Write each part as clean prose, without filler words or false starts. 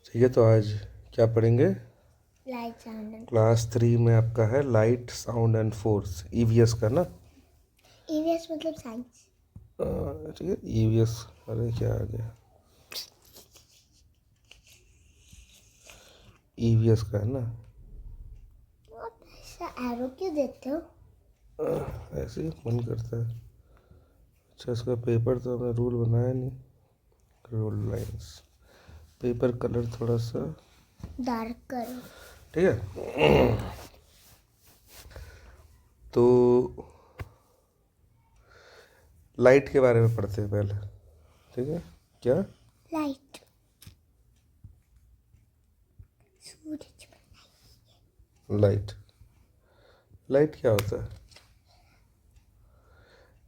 ठीक है, तो आज क्या पढ़ेंगे? लाइट साउंड क्लास 3 में आपका है light sound and force, EVS का ना। ईवीएस मतलब साइंस। ठीक है, ईवीएस। अरे क्या आ गया, ईवीएस का है ना। ऐसा एरो क्यों देते हो? ऐसे ही मन करता है। अच्छा, इसका पेपर तो हमने रूल बनाया नहीं। रूल लाइंस, पेपर कलर थोड़ा सा डार्क करो। ठीक है। तो लाइट के बारे में पढ़ते हैं पहले, ठीक है? क्या? लाइट सूरज। लाइट। लाइट क्या होता है?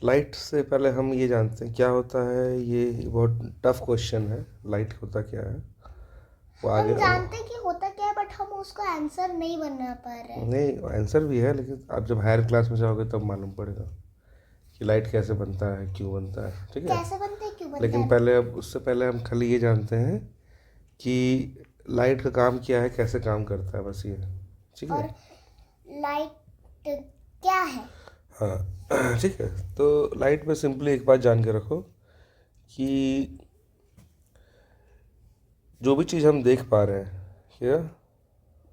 लाइट से पहले हम ये जानते हैं क्या होता है। ये बहुत टफ क्वेश्चन है, लाइट होता क्या है वो आगे। हम जानते हैं कि होता क्या है, बट हम उसको आंसर नहीं बना पा रहे। नहीं, आंसर भी है, लेकिन आप जब हायर क्लास में जाओगे तब मालूम पड़ेगा कि लाइट कैसे बनता है, क्यों बनता है, ठीक है? कैसे बनते हैं, क्यों बनता लेकिन है? पहले, अब उससे पहले हम खाली ये जानते हैं कि लाइट का काम क्या है, कैसे काम करता है, बस ये, ठीक है? और लाइट क्या है? हाँ। ठीक है, तो लाइट में सिंपली एक बात जान के रखो कि जो भी चीज़ हम देख पा रहे हैं, क्या?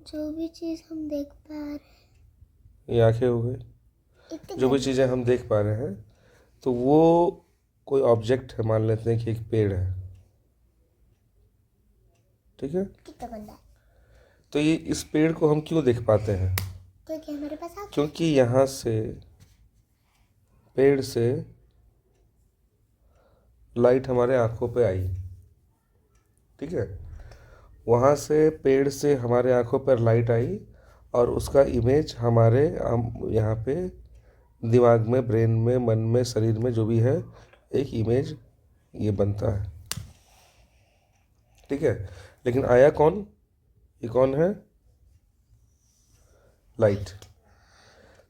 जो भी चीज हम देख पा रहे ये आंखें हो गई। हैं, जो भी चीज़ें हम देख पा रहे हैं तो वो कोई ऑब्जेक्ट है, मान लेते हैं कि एक पेड़ है, ठीक है? कितना गंदा है। तो ये इस पेड़ को हम क्यों देख पाते हैं? क्योंकि हमारे पास आँखें क्योंकि यहाँ से, पेड़ से लाइट हमारे आंखों पे आई, ठीक है? वहाँ से, पेड़ से हमारे आंखों पर लाइट आई और उसका इमेज हमारे हम यहाँ पे दिमाग में, ब्रेन में, मन में, शरीर में, जो भी है, एक इमेज ये बनता है, ठीक है? लेकिन आया कौन? ये कौन है? लाइट।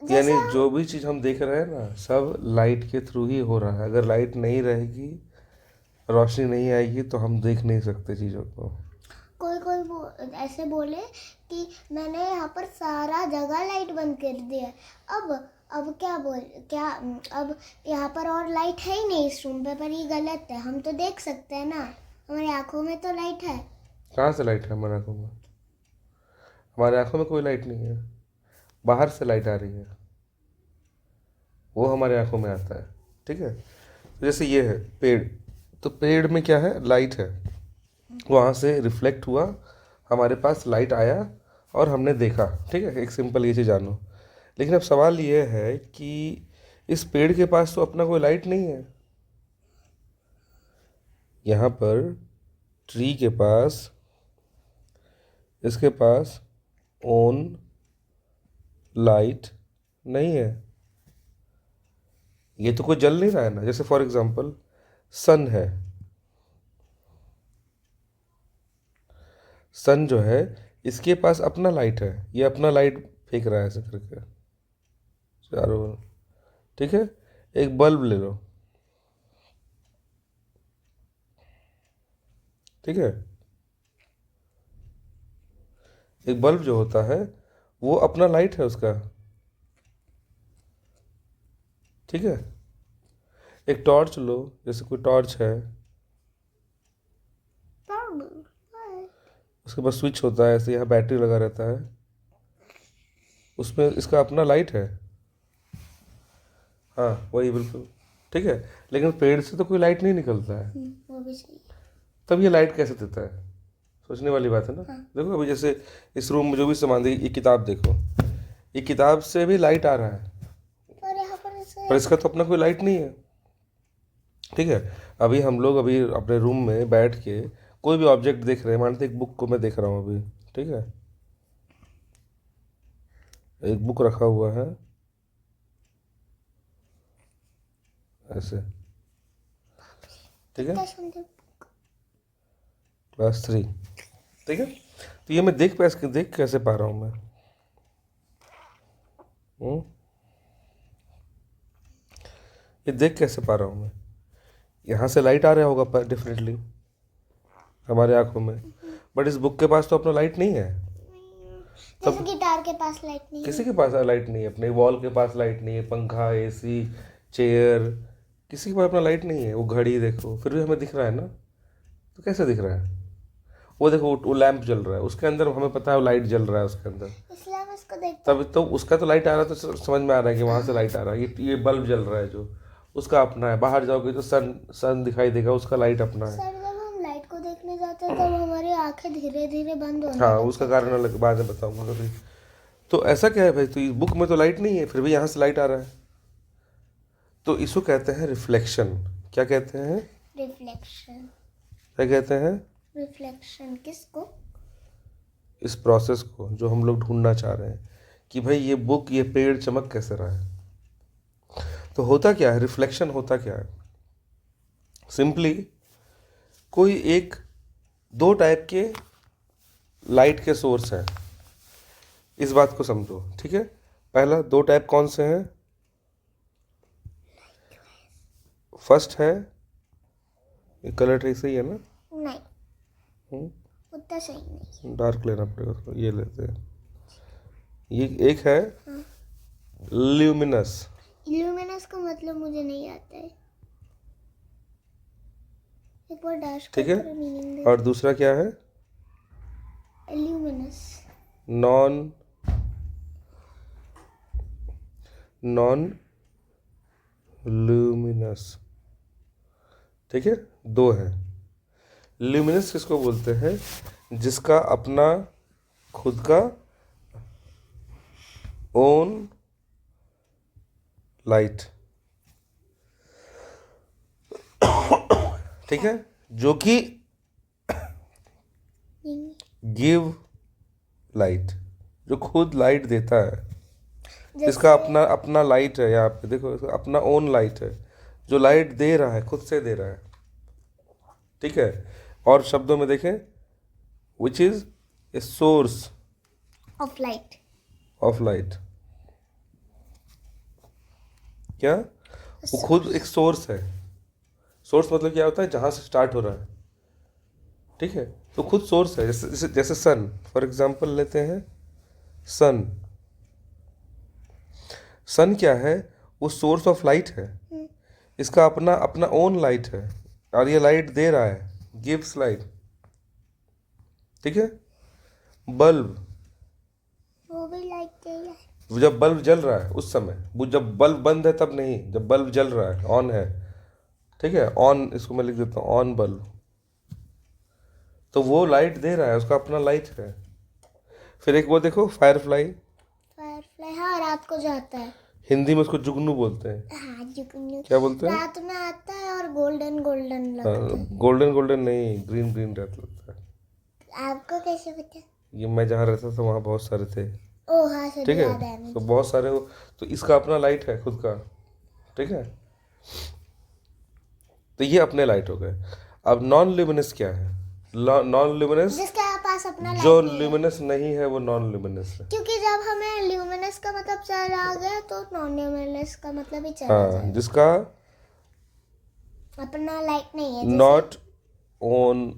जैसे यानी हम जो भी चीज़ हम देख रहे हैं ना, सब लाइट के थ्रू ही हो रहा है। अगर लाइट नहीं रहेगी, रोशनी नहीं आएगी, तो हम देख नहीं सकते चीज़ों को। कोई कोई ऐसे बोले कि मैंने यहाँ पर सारा जगह लाइट बंद कर दिया। अब क्या अब यहाँ पर और लाइट है ही नहीं इस रूम पे, पर ये गलत है। हम तो देख सकते हैं ना, हमारी आंखों में तो लाइट है। कहाँ से लाइट है हमारे आंखों में? हमारे आंखों में कोई लाइट नहीं है, बाहर से लाइट आ रही है, वो हमारे आंखों में आता है, ठीक है? तो जैसे ये है पेड़, तो पेड़ में क्या है? लाइट है। वहाँ से रिफ्लेक्ट हुआ, हमारे पास लाइट आया और हमने देखा, ठीक है? एक सिंपल ये चीज़ जानो। लेकिन अब सवाल ये है कि इस पेड़ के पास तो अपना कोई लाइट नहीं है। यहाँ पर ट्री के पास, इसके पास ओन लाइट नहीं है। ये तो कोई जल नहीं रहा है ना। जैसे फॉर एग्जांपल सन है, सन जो है, इसके पास अपना लाइट है, ये अपना लाइट फेंक रहा है ऐसे करके चारों ओर, ठीक है? एक बल्ब ले लो, ठीक है? एक बल्ब जो होता है वो अपना लाइट है उसका, ठीक है? एक टॉर्च लो, जैसे कोई टॉर्च है, उसके पास स्विच होता है, ऐसे यहाँ बैटरी लगा रहता है, उसमें इसका अपना लाइट है। हाँ, वही बिल्कुल, ठीक है? लेकिन पेड़ से तो कोई लाइट नहीं निकलता है, वो भी सही तब ये लाइट कैसे देता है? सोचने वाली बात है ना। हाँ। देखो अभी जैसे इस रूम में जो भी सामान देखिए, ये किताब देखो, ये किताब से भी लाइट आ रहा है, और यहाँ पर पर इसे इसका तो अपना कोई लाइट नहीं है, ठीक है? अभी हम लोग अभी अपने रूम में बैठ के कोई भी ऑब्जेक्ट देख रहे हैं, मानते एक बुक को मैं देख रहा हूँ अभी, ठीक है? एक बुक रखा हुआ है ऐसे, ठीक है? कितना सुंदर। क्लास 3, ठीक है? तो ये मैं देख कैसे पा रहा हूँ मैं? हम्म? ये देख कैसे पा रहा हूँ मैं? यहाँ से लाइट आ रहा होगा डेफिनेटली हमारे आंखों में, बट इस बुक के पास तो अपना लाइट नहीं है। जैसे गिटार के पास लाइट नहीं है। किसी के पास लाइट नहीं है, अपने वॉल के पास लाइट नहीं है, पंखा, एसी, चेयर, किसी के पास अपना लाइट नहीं है। वो घड़ी देखो, फिर भी हमें दिख रहा है ना, तो कैसे दिख रहा है? वो देखो, वो लैंप जल रहा है, उसके अंदर हमें पता है वो लाइट जल रहा है उसके अंदर, इसलिए हम इसको देखते तब तो उसका तो लाइट आ रहा है, तो समझ में आ रहा है कि वहाँ से लाइट आ रहा है। ये बल्ब जल रहा है जो, उसका अपना है। बाहर जाओगे तो सन सन दिखाई देगा, उसका लाइट अपना है। सर, जब हम लाइट को देखने जाते हैं तब हमारी आंखें धीरे धीरे बंद होने हाँ, लगती उसका कारण अलग बाद में बताऊंगा कभी। तो ऐसा क्या है भाई, तो इस बुक में तो लाइट नहीं है, फिर भी यहाँ से लाइट आ रहा है, तो इसको कहते हैं रिफ्लेक्शन। क्या कहते हैं? रिफ्लेक्शन। क्या कहते हैं? रिफ्लेक्शन किसको? इस प्रोसेस को जो हम लोग ढूंढना चाह रहे हैं कि भाई ये बुक, ये पेड़ चमक कैसे रहा है। तो होता क्या है, रिफ्लेक्शन होता क्या है? सिंपली कोई एक दो टाइप के लाइट के सोर्स हैं, इस बात को समझो, ठीक है। पहला, दो टाइप कौन से हैं? फर्स्ट है, ये कलर ठीक सही है ना? नहीं, उतना सही नहीं। डार्क लेना पड़ेगा उसको, ये लेते हैं। ये एक है ल्यूमिनस। ल्यूमिनस का मतलब मुझे नहीं आता है, एक बार डैश ठीक है, कर मीनिंग दे। और दूसरा क्या है? ल्यूमिनस। Non luminous. ठीक है, दो है। ल्यूमिनस किसको बोलते हैं? जिसका अपना खुद का ओन लाइट, ठीक है, जो कि गिव लाइट, जो खुद लाइट देता है, इसका अपना अपना लाइट है। यहाँ पे देखो, इसका अपना ओन लाइट है, जो लाइट दे रहा है, खुद से दे रहा है, ठीक है। और शब्दों में देखें, which is a source of light. Of light. क्या? वो खुद एक सोर्स है। सोर्स मतलब क्या होता है? जहाँ से स्टार्ट हो रहा है, ठीक है। तो खुद सोर्स है, जैसे जैसे जैसे सन, फॉर एग्जांपल लेते हैं सन। सन क्या है? वो सोर्स ऑफ लाइट है, इसका अपना अपना ओन लाइट है, और ये लाइट दे रहा है, गिव्स लाइट, ठीक है। बल्ब, वो भी लाइट चाहिए। जब बल्ब जल रहा है उस समय, वो जब बल्ब बंद है तब नहीं, जब बल्ब जल रहा है, ऑन है, ठीक है, ऑन, इसको मैं लिख देता हूँ ऑन बल्ब, तो वो लाइट दे रहा है, उसका अपना लाइट है। फिर एक वो देखो, फायरफ्लाई। फायरफ्लाई, हाँ, रात को जाता है। हिंदी में उसको जुगनू बोलते हैं। हाँ, जुगनू। क्या बोलते हैं? रात में आता है और गोल्डन गोल्डन लगता है। गोल्डन गोल्डन नहीं, ग्रीन ग्रीन रहता लगता है। आपको कैसे पता? ये मैं जहाँ रहता था वहाँ बहुत सारे थे, ओ हाँ, सर, ठीक याद है, है तो मुझे। बहुत सारे हो, तो इसका अपना लाइट है खुद का, ठीक है। तो ये अपने लाइट हो गए। अब नॉन ल्यूमिनस क्या है? नॉन ल्यूमिनस, जिसके पास अपना जो लाइट नहीं है। ल्यूमिनस नहीं है वो नॉन ल्यूमिनस है। क्योंकि जब हमें ल्यूमिनस का मतलब चला आ गया तो नॉन ल्यूमिनस का मतलब भी चला हाँ, जाएगा। जिसका अपना लाइट नहीं है, जैसे नॉट ओन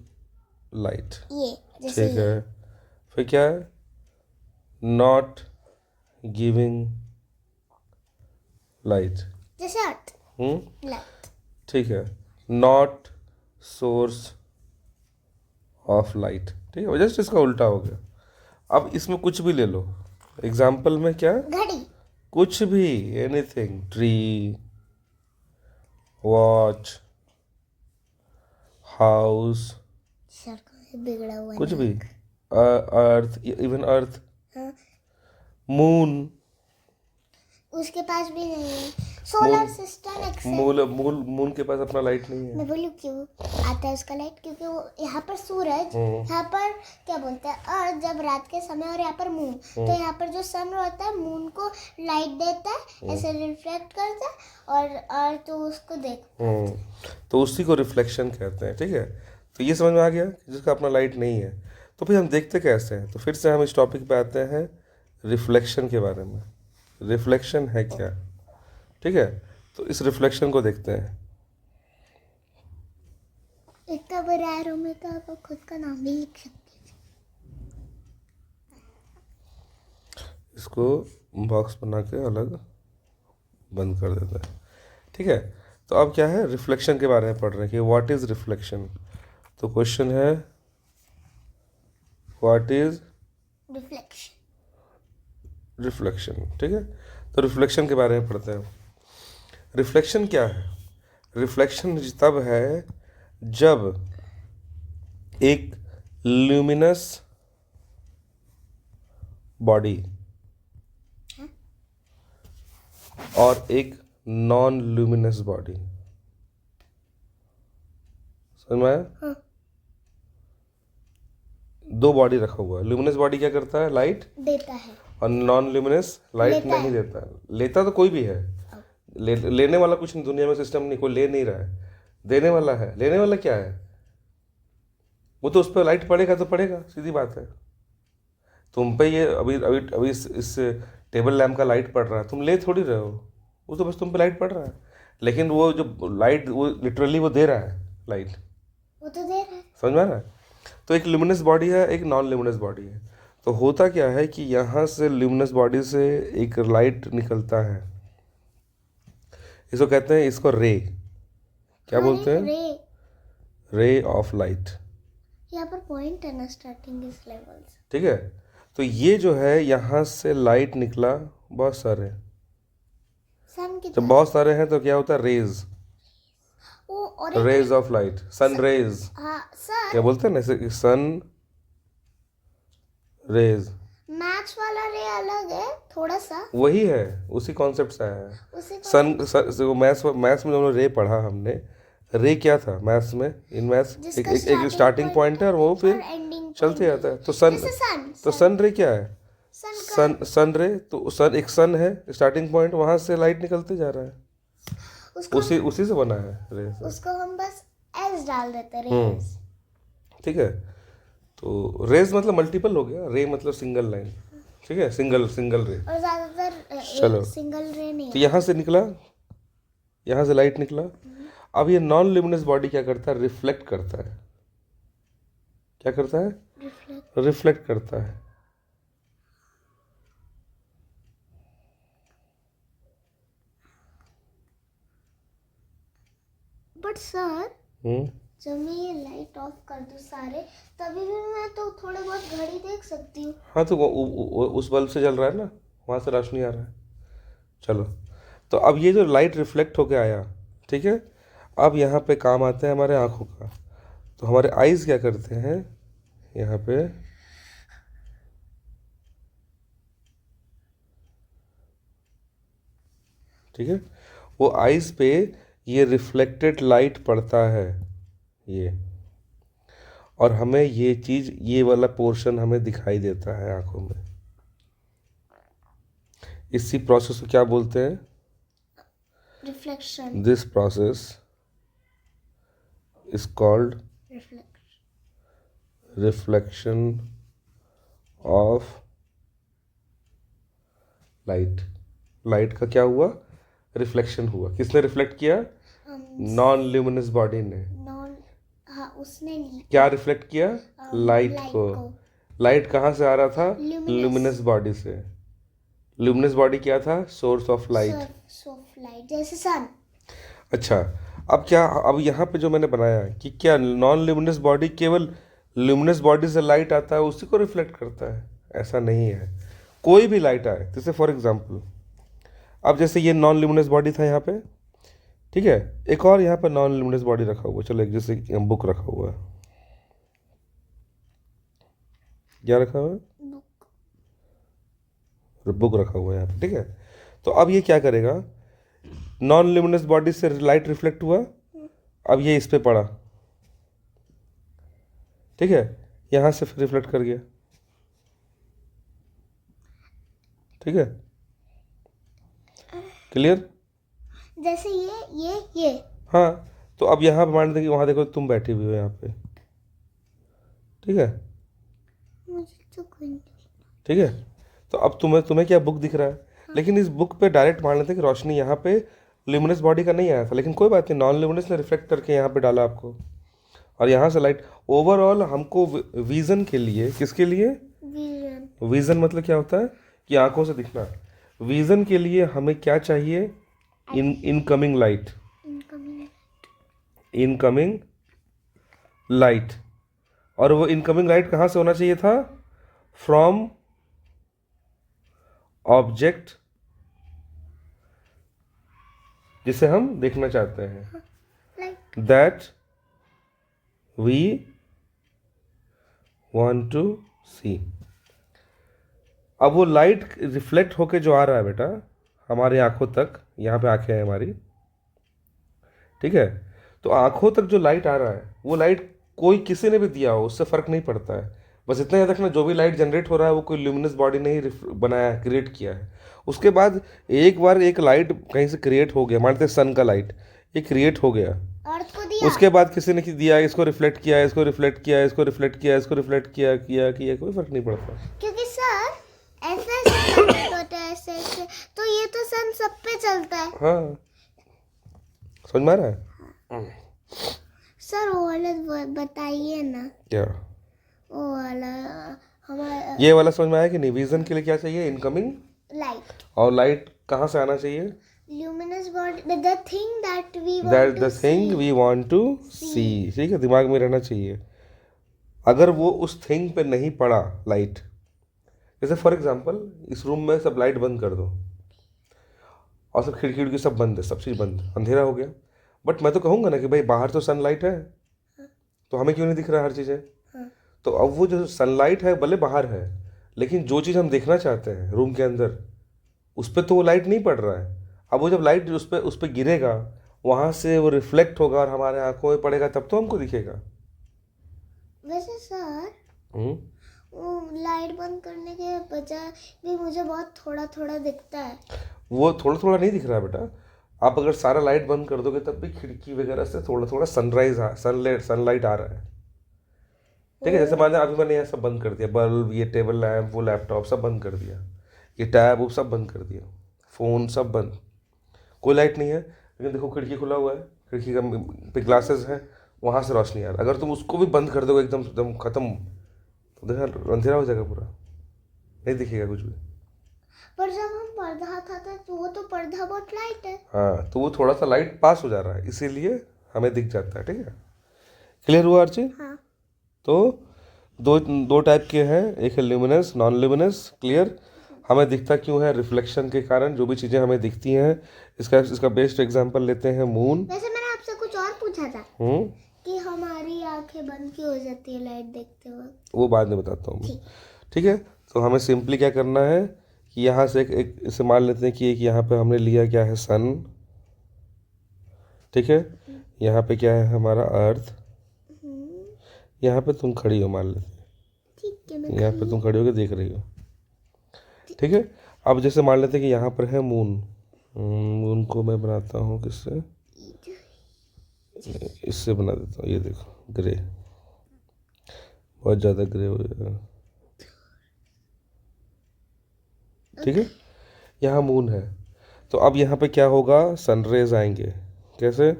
लाइट, ये, जैसे ठीक है। फिर क्या है? नॉट गिविंग लाइट, जैसे अर्थ लाइट। ठीक है। नॉट सोर्स ऑफ लाइट, ठीक है, जस्ट इसका उल्टा हो गया। अब इसमें कुछ भी ले लो, एग्जाम्पल में क्या? घड़ी। कुछ भी, anything, tree, watch, house, sir का बिगड़ा हुआ कुछ नाक। भी, अर्थ, इवन अर्थ, हाँ, मून। उसके पास भी नहीं है। Solar moon, system except. Moon के पास अपना लाइट नहीं है। मैं बोलूँ क्यों आता है उसका लाइट? क्योंकि वो यहाँ पर सूरज, यहाँ पर क्या बोलते हैं अर्थ जब रात के समय, और यहाँ पर मून, तो यहाँ पर जो सन होता है मून को लाइट देता है, ऐसे रिफ्लेक्ट करता है, और अर्थ तो उसको देख। तो उसी को रिफ्लेक्शन कहते हैं, ठीक है। तो ये समझ में आ गया कि जिसका अपना लाइट नहीं है। तो फिर हम देखते कैसे हैं? तो फिर से हम इस टॉपिक पे आते हैं, रिफ्लेक्शन के बारे में। रिफ्लेक्शन है क्या, ठीक है। तो इस रिफ्लेक्शन को देखते हैं। इतना बड़ा रूम में तो आप खुद का नाम भी लिख सकते हैं। इसको बॉक्स बना के अलग बंद कर देते हैं। ठीक है, तो अब क्या है, रिफ्लेक्शन के बारे में पढ़ रहे हैं कि व्हाट इज़ रिफ्लेक्शन। तो क्वेश्चन है व्हाट इज़ रिफ्लेक्शन। रिफ्लेक्शन। ठीक है, तो रिफ्लेक्शन के बारे में पढ़ते हैं। रिफ्लेक्शन क्या है? रिफ्लेक्शन तब है जब एक ल्यूमिनस बॉडी और एक नॉन ल्यूमिनस बॉडी, समझ में आया? हाँ। दो बॉडी रखा हुआ है। ल्यूमिनस बॉडी क्या करता है, लाइट देता है। और नॉन ल्यूमिनस लाइट लेता नहीं है। देता है। लेता तो कोई भी है, लेने वाला कुछ नहीं, दुनिया में सिस्टम नहीं, कोई ले नहीं रहा है, देने वाला है। लेने वाला क्या है, वो तो उस पर लाइट पड़ेगा तो पड़ेगा, सीधी बात है। तुम पे ये अभी अभी अभी इस टेबल लैम्प का लाइट पड़ रहा है, तुम ले थोड़ी रहे हो, वो तो बस तुम पे लाइट पड़ रहा है। लेकिन वो जो लाइट, वो लिटरली वो दे रहा है लाइट, वो तो दे रहा है। समझ में आ रहा है? तो एक ल्यूमिनस बॉडी है, एक नॉन ल्यूमिनस बॉडी है। तो होता क्या है कि यहाँ से ल्यूमिनस बॉडी से एक लाइट निकलता है, इसको कहते हैं, इसको रे, क्या बोलते हैं, रे। Ray of light. यहाँ पर पॉइंट है ना, स्टार्टिंग इस लेवल से। ठीक है, तो ये जो है यहाँ से लाइट निकला, बहुत सारे, सन की जब बहुत सारे हैं तो क्या होता है, रेज, वो और rays of light, sun rays, हाँ सर, क्या बोलते हैं ना, ऐसे सन रेज, मैच वाला रे अलग है थोड़ा सा, वही है, उसी कॉन्सेप्ट से आया है। उसे मैथ्स मैथ्स में जो रे पढ़ा हमने, रे क्या था मैथ्स में, इन मैथ्स जिसका एक स्टार्टिंग पॉइंट है और वो फिर एंडिंग चलते जाता है। तो सन, जैसे सन, तो सन रे क्या है, सन सन रे, तो सन एक सन है स्टार्टिंग पॉइंट, वहां से लाइट निकलते जा रहा है, उसको उसी से बना है रे से। उसको हम बस एस डाल देते हम्म। रेस। ठीक है, तो रेज मतलब मल्टीपल हो गया, रे मतलब सिंगल लाइन। ठीक है, सिंगल रे। और ज्यादातर चलो, सिंगल रे नहीं तो यहाँ से निकला, यहाँ से लाइट निकला। अब ये नॉन ल्यूमिनस बॉडी क्या करता है, रिफ्लेक्ट करता है। क्या करता है, रिफ्लेक्ट। रिफ्लेक्ट करता है। बट सर, हम्म, जब मैं ये लाइट ऑफ कर दूं सारे, तभी भी मैं तो थोड़े बहुत घड़ी देख सकती हूँ। हाँ, तो उस बल्ब से जल रहा है ना, वहाँ से रोशनी आ रहा है। चलो, तो अब ये जो लाइट रिफ्लेक्ट होके आया, ठीक है, अब यहाँ पे काम आता है हमारे आँखों का। तो हमारे आइज़ क्या करते हैं, यहाँ पे ठीक है, वो आइज़ पे ये रिफ्लेक्टेड लाइट पड़ता है, ये, और हमें ये चीज़, ये वाला पोर्शन हमें दिखाई देता है आँखों में। इसी प्रोसेस को क्या बोलते हैं, reflection. This process is called reflection of light. Light का क्या हुआ, रिफ्लेक्शन हुआ। किसने रिफ्लेक्ट किया, नॉन ल्यूमिनस बॉडी ने। नॉन, हाँ उसने क्या रिफ्लेक्ट किया, लाइट को। लाइट कहाँ से आ रहा था, ल्यूमिनस बॉडी से। ल्यूमिनस बॉडी क्या था, सोर्स ऑफ लाइट, जैसे सन। अच्छा, अब क्या, अब यहाँ पे जो मैंने बनाया है कि क्या नॉन ल्यूमिनस बॉडी केवल ल्यूमिनस बॉडी से लाइट आता है उसी को रिफ्लेक्ट करता है, ऐसा नहीं है। कोई भी लाइट आए, जैसे फॉर एग्जांपल, अब जैसे ये नॉन ल्यूमिनस बॉडी था यहाँ पे, ठीक है, एक और यहाँ पे नॉन ल्यूमिनस बॉडी रखा हुआ, चलो एक जैसे बुक रखा हुआ है, क्या रखा हुआ है, बुक रखा हुआ है यहाँ पे, ठीक है। तो अब ये क्या करेगा, नॉन ल्यूमिनस बॉडी से लाइट रिफ्लेक्ट हुआ, अब ये इस पे पड़ा, ठीक है, यहाँ से फिर रिफ्लेक्ट कर गया, ठीक है, क्लियर। जैसे ये हाँ, तो अब यहाँ पे मान देंगे, वहाँ देखो तुम बैठी हुई हो यहाँ पे, ठीक है, मुझे तो कोई नहीं। ठीक है, तो अब तुम्हें क्या बुक दिख रहा है, लेकिन इस बुक पे डायरेक्ट मान लेते हैं कि रोशनी यहाँ पे ल्यूमिनस बॉडी का नहीं आया था, लेकिन कोई बात नहीं, नॉन ल्यूमिनस ने रिफ्लेक्ट करके यहाँ पे डाला आपको, और यहाँ से लाइट। ओवरऑल हमको विजन के लिए, किसके लिए, विजन। विजन मतलब क्या होता है कि आंखों से दिखना। विजन के लिए हमें क्या चाहिए? Incoming light, incoming. Incoming light. और वो इनकमिंग लाइट कहाँ से होना चाहिए था? फ्रॉम ऑब्जेक्ट जिसे हम देखना चाहते हैं, like that we want to see. अब वो लाइट रिफ्लेक्ट होके जो आ रहा है बेटा हमारी आंखों तक, यहाँ पे आंखें हैं हमारी, ठीक है, तो आंखों तक जो लाइट आ रहा है वो लाइट कोई किसी ने भी दिया हो उससे फर्क नहीं पड़ता है। बस इतना याद रखना, जो भी लाइट जनरेट हो रहा है वो कोई ल्यूमिनस बॉडी ने ही बनाया है, क्रिएट किया है। उसके बाद एक बार एक लाइट कहीं से क्रिएट हो गया, मानते हैं सन का लाइट, ये क्रिएट हो गया, अर्थ को दिया। उसके बाद किसी ने दिया, इसको रिफ्लेक्ट किया, इसको रिफ्लेक्ट किया, इसको रिफ्लेक्ट किया, इसको रिफ्लेक्ट किया किया किया, कोई फर्क नहीं पड़ता। क्योंकि सर ऐसे ऐसे होता है, ऐसे ऐसे, तो ये तो सन सब पे चलता है। हाँ, समझ में आ रहा है? सर वो वाला बताइए ना, क्या वो वाला हमारा ये वाला समझ में आया कि नहीं? विजन के लिए क्या चाहिए? इनकमिंग लाइट, और लाइट कहाँ से आना चाहिए? Luminous body, the thing that we that want the to thing we want to see. ठीक है, दिमाग में रहना चाहिए। अगर वो उस थिंग पे नहीं पड़ा लाइट, जैसे फॉर एग्जांपल इस रूम में सब लाइट बंद कर दो और सब खिड़की उड़की सब बंद है, सब चीज़ बंद, अंधेरा हो गया, बट मैं तो कहूँगा ना कि भाई बाहर तो सनलाइट है, तो हमें क्यों नहीं दिख रहा हर चीज़ है? हाँ। तो अब वो जो सनलाइट है भले बाहर है, लेकिन जो चीज़ हम देखना चाहते हैं रूम के अंदर, उस पर तो वो लाइट नहीं पड़ रहा है। अब वो जब लाइट उस पर गिरेगा, वहाँ से वो रिफ्लेक्ट होगा और हमारे आंखों में पड़ेगा, तब तो हमको दिखेगा। वैसे सर वो लाइट बंद करने के बजाय भी मुझे बहुत थोड़ा थोड़ा दिखता है। वो थोड़ा थोड़ा नहीं दिख रहा है बेटा। आप अगर सारा लाइट बंद कर दोगे तब भी खिड़की वगैरह से थोड़ा थोड़ा सनलाइट आ रहा है। ठीक है, जैसे मान लिया अभी मैंने ये सब बंद कर दिया, बल्ब, ये टेबल लैम्प, वो लैपटॉप सब बंद कर दिया, ये टैब वो सब बंद कर दिया, फ़ोन सब बंद, कोई लाइट नहीं है, लेकिन देखो खिड़की खुला हुआ है, खिड़की का पे ग्लासेस है, वहाँ से रोशनी आ रहा है। अगर तुम उसको भी बंद कर दोगे एकदम एकदम ख़त्म, तो देखा अंधेरा हो जाएगा पूरा, नहीं दिखेगा कुछ भी। पर जब हम पर्दा हटाते हैं तो वो तो पर्दा बहुत लाइट है। हाँ, तो वो थोड़ा सा लाइट पास हो जा रहा है, इसीलिए हमें दिख जाता है। ठीक है, क्लियर हुआ अर्ची? हाँ। तो दो दो टाइप के हैं, एक है ल्यूमिनस, नॉन ल्यूमिनस। क्लियर? हमें दिखता क्यों है? रिफ्लेक्शन के कारण जो भी चीज़ें हमें दिखती हैं। इसका बेस्ट एग्जांपल लेते हैं मून। वैसे मैंने आपसे कुछ और पूछा था कि हमारी आंखें बंद क्यों हो जाती है लाइट देखते वक्त। वो बाद में बताता हूँ मैं। ठीक है, तो हमें सिंपली क्या करना है कि यहाँ से एक इसे मान लेते हैं कि एक यहाँ पे हमने लिया क्या है? सन। ठीक है, यहाँ पे क्या है? हमारा अर्थ। यहाँ पे तुम खड़ी हो, मान लेते हैं, ठीक है, मैं यहाँ पे तुम खड़ी होकर देख रही हो। ठीक है, अब जैसे मान लेते हैं कि यहाँ पर है मून। मून को मैं बनाता हूँ किससे? इससे बना देता हूँ, ये देखो ग्रे, बहुत ज़्यादा ग्रे हो जाएगा। ठीक है, यहाँ मून है, तो अब यहाँ पे क्या होगा? सनरेज आएंगे। कैसे?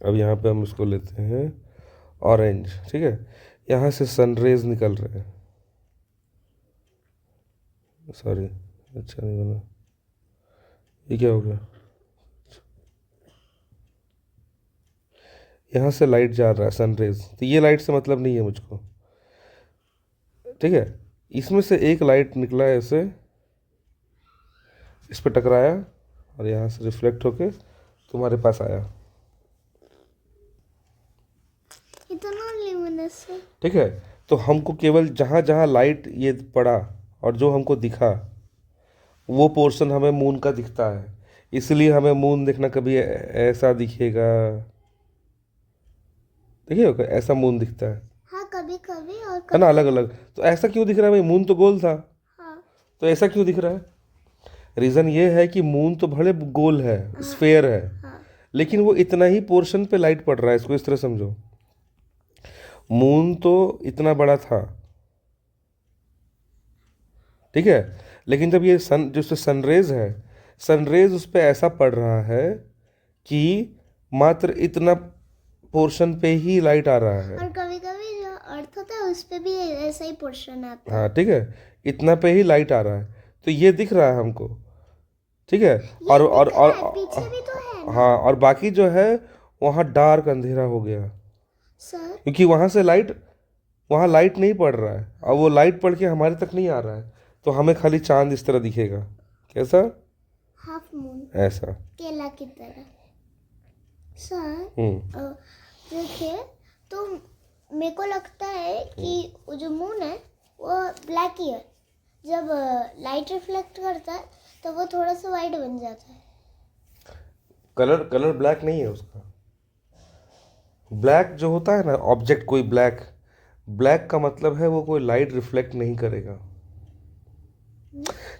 अब यहाँ पे हम इसको लेते हैं ऑरेंज। ठीक है, यहाँ से सनरेज निकल रहे हैं, सॉरी अच्छा नहीं बना, ये क्या हो गया? यहाँ से लाइट जा रहा है सनरेज, तो ये लाइट से मतलब नहीं है मुझको। ठीक है, इसमें से एक लाइट निकला है, ऐसे इस पर टकराया और यहाँ से रिफ्लेक्ट होके तुम्हारे पास आया। इतना ल्यूमिनस है। ठीक है, तो हमको केवल जहाँ जहाँ लाइट ये पड़ा और जो हमको दिखा वो पोर्शन हमें मून का दिखता है, इसलिए हमें मून देखना कभी ऐसा दिखेगा। देखिए ऐसा मून दिखता है, हाँ, कभी कभी और है कभी। ना, अलग अलग। तो ऐसा क्यों दिख रहा है भाई? मून तो गोल था, हाँ। तो ऐसा क्यों दिख रहा है? रीज़न ये है कि मून तो भले गोल है, स्फेयर है, हाँ। लेकिन वो इतना ही पोर्शन पे लाइट पड़ रहा है। इसको इस तरह समझो, मून तो इतना बड़ा था, ठीक है, लेकिन जब ये सन जो सनरेज है, सनरेज उस पर ऐसा पड़ रहा है कि मात्र इतना पोर्शन पे ही लाइट आ रहा है। और कभी कभी अर्थ होता है उस पे भी ऐसा ही पोर्शन आता है। हाँ ठीक है, इतना पे ही लाइट आ रहा है, तो ये दिख रहा है हमको, ठीक है। ये और दिख रहा है, पीछे भी तो है ना हाँ, और बाकी जो है वहाँ डार्क अंधेरा हो गया, सर। क्योंकि वहाँ लाइट नहीं पड़ रहा है, और वो लाइट पड़ के हमारे तक नहीं आ रहा है, तो हमें खाली चांद इस तरह दिखेगा। कैसा? हाफ मून, ऐसा। केला की तरह। सर हम्म। देखिए, तो मेरे को लगता है कि वो जो मून है वो ब्लैक ही है। जब लाइट रिफ्लेक्ट करता है तो वो थोड़ा सा वाइट बन जाता है। कलर ब्लैक नहीं है उसका। ब्लैक जो होता है ना, ऑब्जेक्ट कोई ब्लैक का मतलब है वो कोई लाइट रिफ्लेक्ट नहीं करेगा।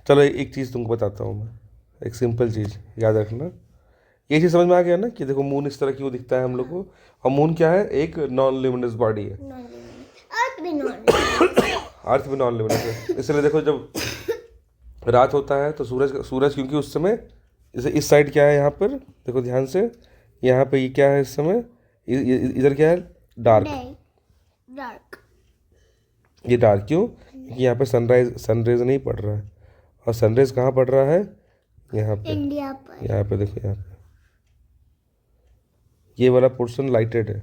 चलो एक चीज़ तुमको बताता हूँ मैं, एक सिंपल चीज़ याद रखना। ये चीज़ समझ में आ गया ना कि देखो मून इस तरह क्यों दिखता है हम लोग को, और मून क्या है, एक नॉन ल्यूमिनस बॉडी है। नॉन अर्थ भी नॉन अर्थ भी नॉन ल्यूमिनस है, इसलिए देखो जब रात होता है तो सूरज क्योंकि उस समय, जैसे इस साइड क्या है यहाँ पर, देखो ध्यान से, यहाँ पे ये क्या है इस समय, इधर क्या है, डार्क। डार्क। ये डार्क क्यों? क्योंकि यहाँ पे सनरेज नहीं पड़ रहा है, और सनरेज कहाँ पड़ रहा है, यहाँ पे, इंडिया पर। यहाँ पे देखो, यहाँ पे ये वाला पोर्शन लाइटेड है।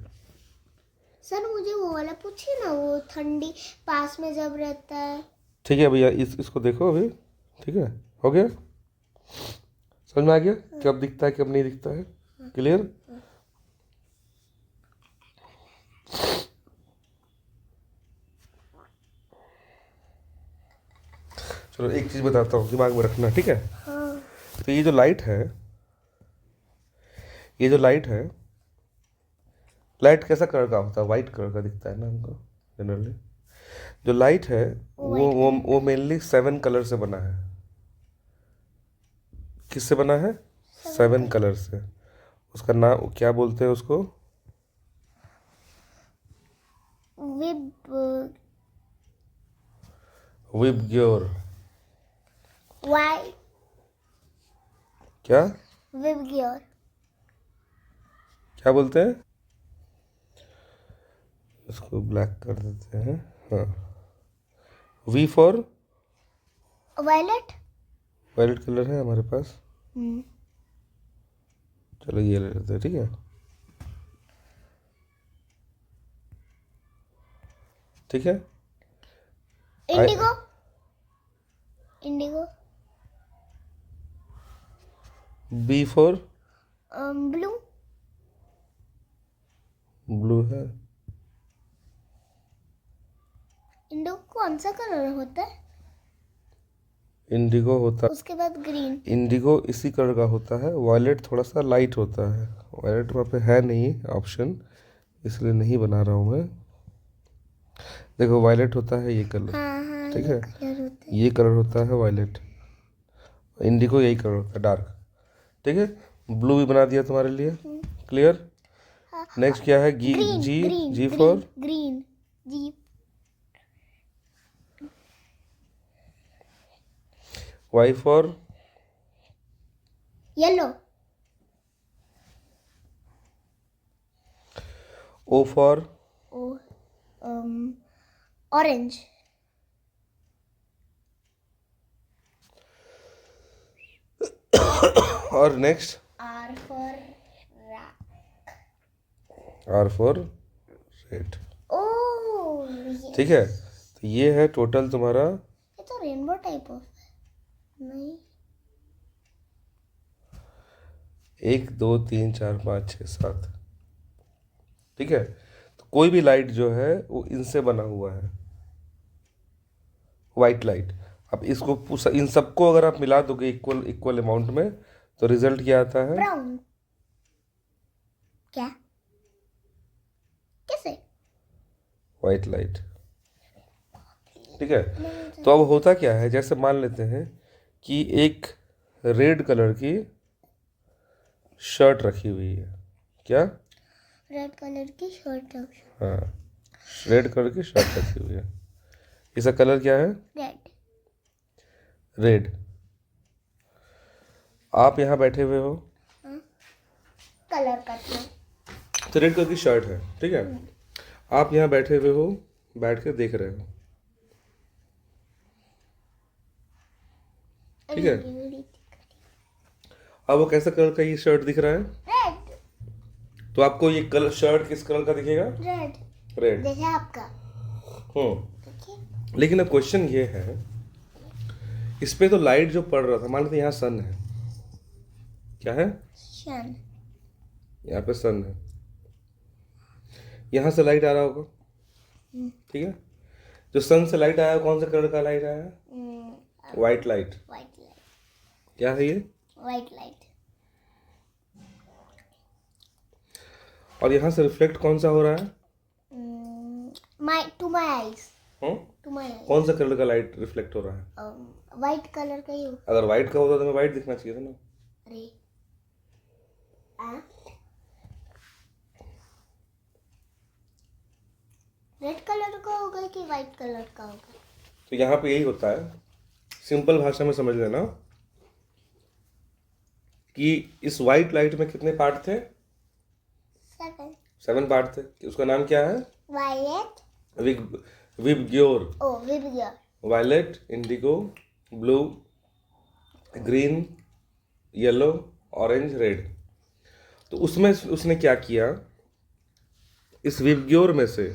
सर मुझे वो वाला पूछिए ना, वो ठंडी पास में जब रहता है। ठीक है भैया, इसको देखो अभी, ठीक है, हो गया, समझ में आ गया कब दिखता है कब नहीं दिखता है, क्लियर? चलो एक चीज़ बताता हूँ, दिमाग में रखना, ठीक है। हाँ। तो ये जो लाइट है, लाइट कैसा कलर का होता है, वाइट कलर का दिखता है ना हमको जनरली। जो लाइट है वो मेनली 7 कलर से बना है। किससे बना है? 7 कलर से। उसका नाम क्या बोलते हैं उसको? विबग्योर। वाई क्या विबग्योर। क्या बोलते हैं? इसको ब्लैक कर देते हैं। हाँ, V for violet. Violet colour है हमारे पास। चलो ये ले लेते हैं, ठीक है, ठीक है। Indigo. Indigo. B for blue. Blue है। इंडिगो कौन सा कलर होता है? इंडिगो होता, उसके बाद ग्रीन। इंडिगो इसी कलर का होता है। वायलेट थोड़ा सा लाइट होता है, वायलेट वहाँ पे है नहीं ऑप्शन, इसलिए नहीं बना रहा हूँ मैं। देखो वायलेट होता है ये कलर, हाँ हाँ, ठीक ये है, कलर होता है। ये कलर होता है वायलेट। इंडिगो यही कलर होता है, डार्क, ठीक है। ब्लू भी बना दिया तुम्हारे लिए, क्लियर। हाँ, नेक्स्ट क्या है? Green. G green G for green. G. Y for yellow. O for O orange. और नेक्स्ट आर फॉर रेड, ओ ठीक है। तो ये है टोटल तुम्हारा, ये तो रेनबो टाइप ऑफ है। नहीं, 1 2 3 4 5 6 7, ठीक है। तो कोई भी लाइट जो है वो इनसे बना हुआ है, वाइट लाइट। अब इन सबको अगर आप मिला दोगे इक्वल अमाउंट में, तो रिजल्ट क्या आता है? ब्राउन। क्या? कैसे? वाइट लाइट, ठीक है। तो अब होता क्या है, जैसे मान लेते हैं कि एक रेड कलर की शर्ट रखी हुई है, क्या? रेड कलर की शर्ट। हाँ, रेड कलर की शर्ट रखी हुई है, इसका कलर क्या है? रेड। रेड। आप यहाँ बैठे हुए हो, कलर का था। तो रेड कलर की शर्ट है, ठीक है। आप यहाँ बैठे हुए हो, बैठ के देख रहे हो, ठीक है। अब वो कैसा कलर का ये शर्ट दिख रहा है? रेड। तो आपको ये कलर शर्ट किस कलर का दिखेगा? रेड। रेड। जैसे आपका। हम्म। लेकिन अब क्वेश्चन ये है, इस पे तो लाइट जो पड़ रहा था, मान लीजिए यहाँ सन है, क्या है? सन। यहाँ पे सन है, यहाँ से लाइट आ रहा होगा, ठीक है। जो सन से लाइट आया, कौन सा कलर का लाइट आया? White light. White light. क्या है ये? White light. और यहाँ से रिफ्लेक्ट कौन सा हो रहा है? To my eyes. To my eyes. कौन सा कलर का लाइट रिफ्लेक्ट हो रहा है? व्हाइट कलर का ही हो। अगर व्हाइट का होता तो हमें व्हाइट दिखना चाहिए था ना। अरे रेड कलर का होगा कि व्हाइट कलर का होगा? तो यहाँ पे यही होता है, सिंपल भाषा में समझ लेना कि इस व्हाइट लाइट में कितने पार्ट थे? 7 पार्ट थे। उसका नाम क्या है? Violet. VIBGYOR. Oh VIBGYOR. Violet, indigo, blue, green, yellow, orange, red. तो उसमें उसने क्या किया, इस विबग्योर में से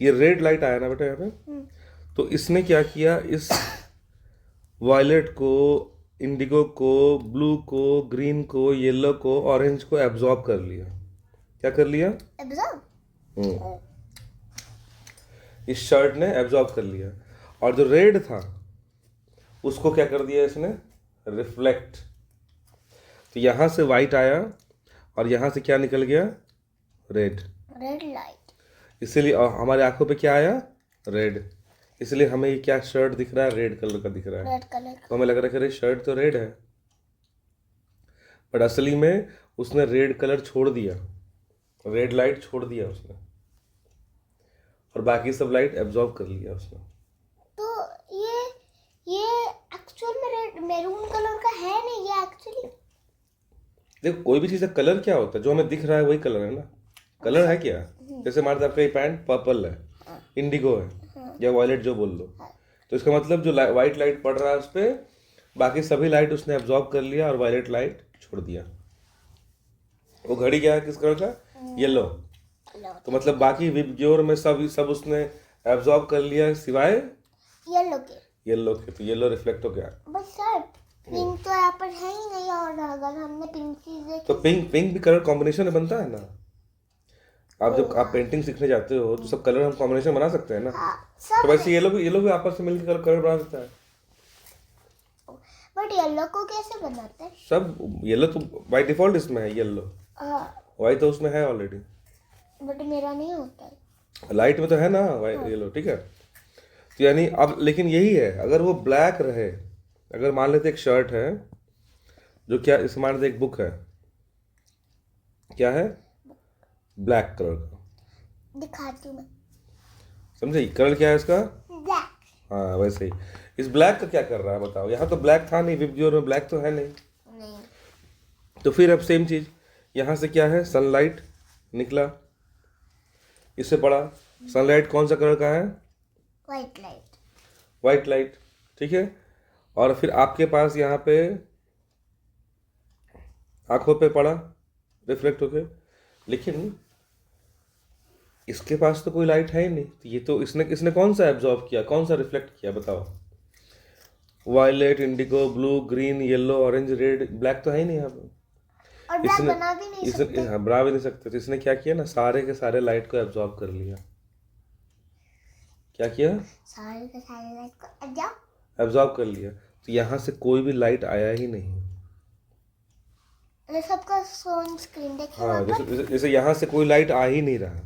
ये रेड लाइट आया ना बेटा यहाँ पे, तो इसने क्या किया, इस वायलेट को, इंडिगो को, ब्लू को, ग्रीन को, येलो को, ऑरेंज को एब्जॉर्ब कर लिया। क्या कर लिया? एब्जॉर्ब। इस शर्ट ने एब्जॉर्ब कर लिया। और जो रेड था उसको क्या कर दिया इसने? रिफ्लेक्ट। तो यहां से वाइट आया और यहां से क्या निकल गया? रेड। Red light. इसीलिए हमारे आंखों पे क्या आया? रेड। इसलिए हमें ये क्या शर्ट दिख रहा है? रेड कलर का दिख रहा है। रेड कलर का। तो हमें लग रहा है कि अरे शर्ट तो रेड है, बट असली में उसने रेड कलर छोड़ दिया, रेड लाइट छोड़ दिया उसने, और बाकी सब लाइट एब्जॉर्ब कर लिया उसने। तो ये एक्चुअल में रेड मैरून कलर का है नहीं, ये एक्चुअली। देखो कोई भी चीज़ का कलर क्या होता है? जो हमें दिख रहा है वही कलर है ना। कलर है क्या? जैसे मान लो आपका ये पैंट पर्पल है, इंडिगो है, या वायलेट जो बोल लो, तो इसका मतलब जो व्हाइट लाइट पड़ रहा है उस पर बाकी सभी लाइट उसने एब्जॉर्ब कर लिया और वायलेट लाइट छोड़ दिया। वो घड़ी क्या है, किस कलर का? येलो। तो मतलब बाकी विबग्योर में सब उसने एब्जॉर्ब कर लिया सिवाय येलो के। येलो के। तो येलो रिफ्लेक्ट हो गया। बस सर पिंक तो यहाँ पर है ही नहीं, और अगर हमने पिंक चीजें तो पिंक भी कलर कॉम्बिनेशन में बनता है ना। आप जब आप पेंटिंग सीखने जाते हो तो सब कलर हम कॉम्बिनेशन बना सकते हैं ना। तो वैसे येलो भी आपस में मिलकर कलर बना सकता है। बट येलो को कैसे बनाते हैं? सब येलो तो बाय डिफॉल्ट इसमें है येलो, वाइट तो उसमें है ऑलरेडी, बट मेरा नहीं होता है। लाइट में तो है ना वाइट येलो, ठीक है। तो यानी अब लेकिन यही है, अगर वो ब्लैक रहे, अगर मान लेते एक शर्ट है जो क्या, इस मान लेते एक बुक है, क्या है? ब्लैक कलर का। दिखाती हूँ मैं। समझे कलर क्या है इसका? ब्लैक। हाँ वैसे ही इस ब्लैक का क्या कर रहा है बताओ? यहाँ तो ब्लैक था नहीं, विबग्योर में ब्लैक तो है नहीं। तो फिर अब सेम चीज यहाँ से क्या है? सनलाइट निकला, इससे पड़ा। सनलाइट कौन सा कलर का है? White light. व्हाइट लाइट, ठीक है। और फिर आपके पास यहाँ पे आंखों पे पड़ा रिफ्लेक्ट होके, लेकिन इसके पास तो कोई लाइट है ही नहीं। तो ये तो इसने कौन सा एब्जॉर्ब किया, कौन सा रिफ्लेक्ट किया बताओ? Violet, indigo, blue, green, yellow, orange, red, black तो है ही नहीं यहाँ पे। और ब्लैक बना भी नहीं सकते। हाँ बना भी नहीं सकते। तो इसने क्या किया ना, सारे के सारे लाइट को एब्जॉर्ब कर लिया। क्या किया? सारे के सारे लाइट को एब्जॉर्ब कर लिया। तो यहाँ से कोई भी लाइट आया ही नहीं। सबका फोन स्क्रीन देखे। हाँ जैसे यहाँ से कोई लाइट आ ही नहीं रहा।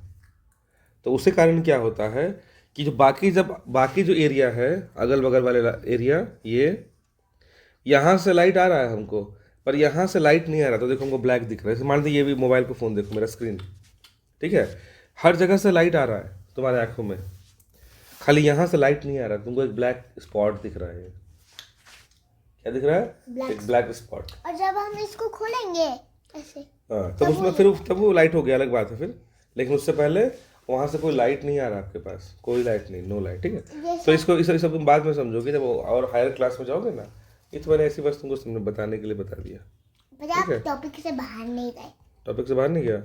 तो उसके कारण क्या होता है कि जो बाकी जो एरिया है, अगल बगल वाले एरिया, ये यहाँ से लाइट आ रहा है हमको, पर यहाँ से लाइट नहीं आ रहा। तो देखो हमको ब्लैक दिख रहा है। जैसे मान लीजिए ये भी मोबाइल पे फ़ोन देखो, मेरा स्क्रीन, ठीक है, हर जगह से लाइट आ रहा है तुम्हारे आंखों में, खाली यहाँ से लाइट नहीं आ रहा। तुमको एक ब्लैक स्पॉट दिख रहा है। क्या दिख रहा है? एक ब्लैक स्पॉट। और जब हम इसको खोलेंगे ऐसे, हाँ, तब उसमें फिर तब वो लाइट हो गया, अलग बात है फिर। लेकिन उससे पहले वहाँ से कोई लाइट नहीं आ रहा आपके पास, कोई लाइट नहीं, नो लाइट, ठीक है। तो इसको इस सब तुम बाद में समझोगे जब और हायर क्लास में जाओगे ना। ये तो मैंने ऐसी बस तुमको बताने के लिए बता दिया। पर आप टॉपिक से बाहर नहीं गए। टॉपिक से बाहर नहीं गया।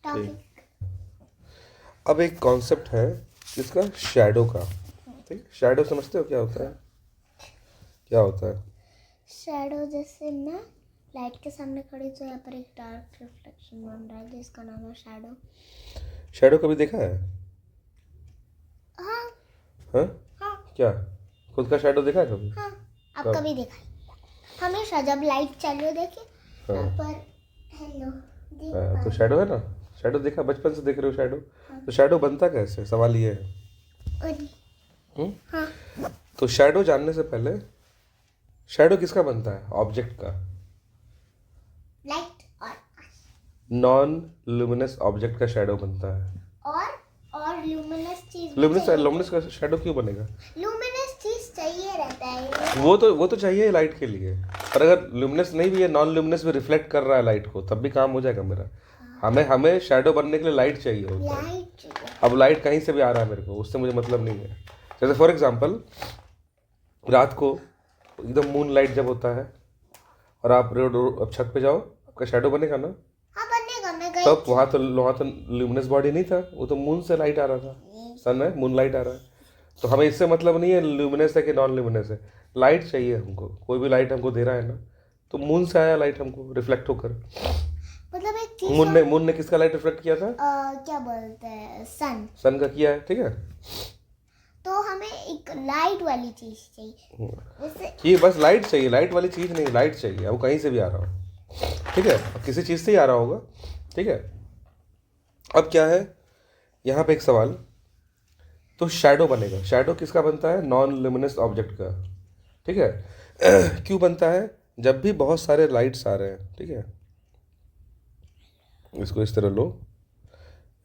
टॉपिक अब एक कॉन्सेप्ट है इसका, शैडो का, ठीक। शैडो समझते हो क्या होता है? क्या होता है शैडो? जैसे मैं लाइट के सामने खड़ी तो यहाँ पर एक डार्क रिफ्लेक्शन बन रहा है जिसका नाम है शैडो। शैडो कभी देखा है? हाँ हाँ, हाँ क्या खुद का शैडो देखा है कभी? हाँ। आप कब? कभी देखा है? हमेशा जब लाइट चालू देखे हाँ। यहाँ पर हेलो हाँ, तो शैडो है ना, शैडो देखा, बचपन से देख रहे हो शैडो। तो शैडो बनता कैसे, सवाल ये है। हाँ तो शैडो जानने से पहले, शैडो किसका बनता है? ऑब्जेक्ट का। लाइट नॉन लुमिनस ऑब्जेक्ट का शैडो बनता है। और ल्यूमिनस चीज लुमिनस का शैडो क्यों बनेगा? लुमिनस चीज चाहिए रहता है। वो तो चाहिए लाइट के लिए, पर अगर लुमिनस नहीं भी है, नॉन लुमिनस भी रिफ्लेक्ट कर रहा है लाइट को, तब भी काम हो जाएगा मेरा। हमें शैडो बनने के लिए लाइट चाहिए होता है। लाइट चाहिए। अब लाइट कहीं से भी आ रहा है मेरे को, उससे मुझे मतलब नहीं है। जैसे फॉर एग्जांपल, रात को एकदम मून लाइट जब होता है और आप अब छत पे जाओ, आपका शैडो बनेगा ना। हाँ बनेगा। मैं गई तब वहाँ तो ल्यूमिनस बॉडी नहीं था, वो तो मून से लाइट आ रहा था। सन है, मून लाइट आ रहा है। तो हमें इससे मतलब नहीं है ल्यूमिनस है कि नॉन ल्यूमिनस है, लाइट चाहिए हमको। कोई भी लाइट हमको दे रहा है ना, तो मून से आया लाइट हमको रिफ्लेक्ट होकर। मतलब एक चीज मून ने किसका लाइट रिफ्लेक्ट किया था? क्या बोलते हैं, सन का किया है, ठीक है। तो हमें एक लाइट वाली चीज चाहिए। जैसे कि बस लाइट चाहिए, लाइट वाली चीज़ नहीं, लाइट चाहिए, वो कहीं से भी आ रहा हो, ठीक है। अब किसी चीज़ से ही आ रहा होगा, ठीक है। अब क्या है यहाँ पे एक सवाल, तो शैडो बनेगा, शैडो किसका बनता है? नॉन लुमिनस ऑब्जेक्ट का, ठीक है। क्यों बनता है? जब भी बहुत सारे लाइट्स आ रहे हैं, ठीक है, इसको इस तरह लो,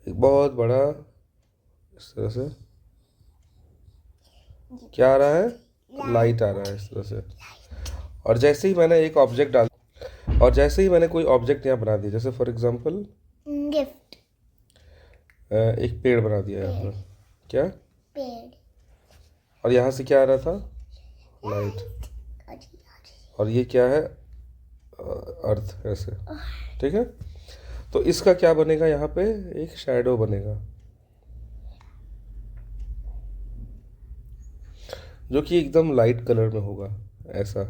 एक बहुत बड़ा इस तरह से क्या आ रहा है? लाइट आ रहा है इस तरह से। और जैसे ही मैंने एक ऑब्जेक्ट डाल, और जैसे ही मैंने कोई ऑब्जेक्ट यहाँ बना दिया, जैसे फॉर एग्जांपल गिफ्ट, एक पेड़ बना दिया यहाँ पर, क्या पेड़, और यहाँ से क्या आ रहा था? लाइट। और ये क्या है? अर्थ, ऐसे, ठीक है। तो इसका क्या बनेगा? यहाँ पे एक शैडो बनेगा, जो कि एकदम लाइट कलर में होगा, ऐसा।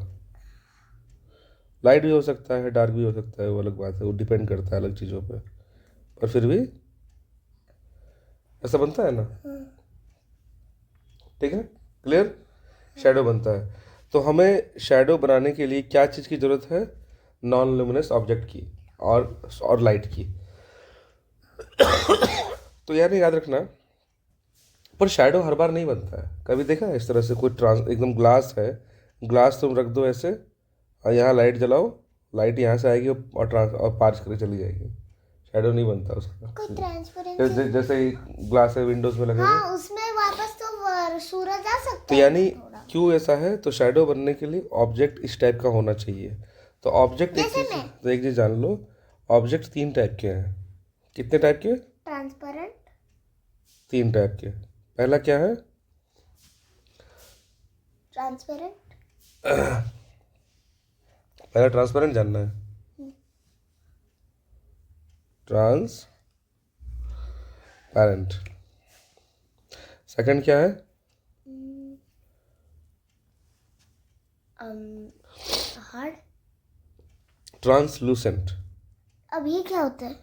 लाइट भी हो सकता है, डार्क भी हो सकता है, वो अलग बात है, वो डिपेंड करता है अलग चीज़ों पे, पर फिर भी ऐसा बनता है ना, ठीक है, क्लियर। शैडो बनता है। तो हमें शैडो बनाने के लिए क्या चीज़ की ज़रूरत है? नॉन लुमिनस ऑब्जेक्ट की और लाइट की। तो यार याद रखना, पर शैडो हर बार नहीं बनता है। कभी देखा है इस तरह से कोई एकदम ग्लास है, ग्लास तुम रख दो ऐसे और यहाँ लाइट जलाओ, लाइट यहाँ से आएगी और पार्च करके चली जाएगी, शैडो नहीं बनता उसका। कोई ट्रांसपेरेंसी जैसे ग्लास है विंडोज में लगे, हाँ उसमें वापस तो सूरज आ सकता तो है। यानी क्यों ऐसा है? तो शैडो बनने के लिए ऑब्जेक्ट इस टाइप का होना चाहिए। तो ऑब्जेक्ट एक चीज जान लो, ऑब्जेक्ट 3 टाइप के हैं। कितने टाइप के? ट्रांसपेरेंट। 3 टाइप के। पहला क्या है? ट्रांसपेरेंट। पहला ट्रांसपेरेंट जानना है, ट्रांसपेरेंट। सेकंड क्या है? हार्ड। ट्रांसलूसेंट। अब ये क्या होता है?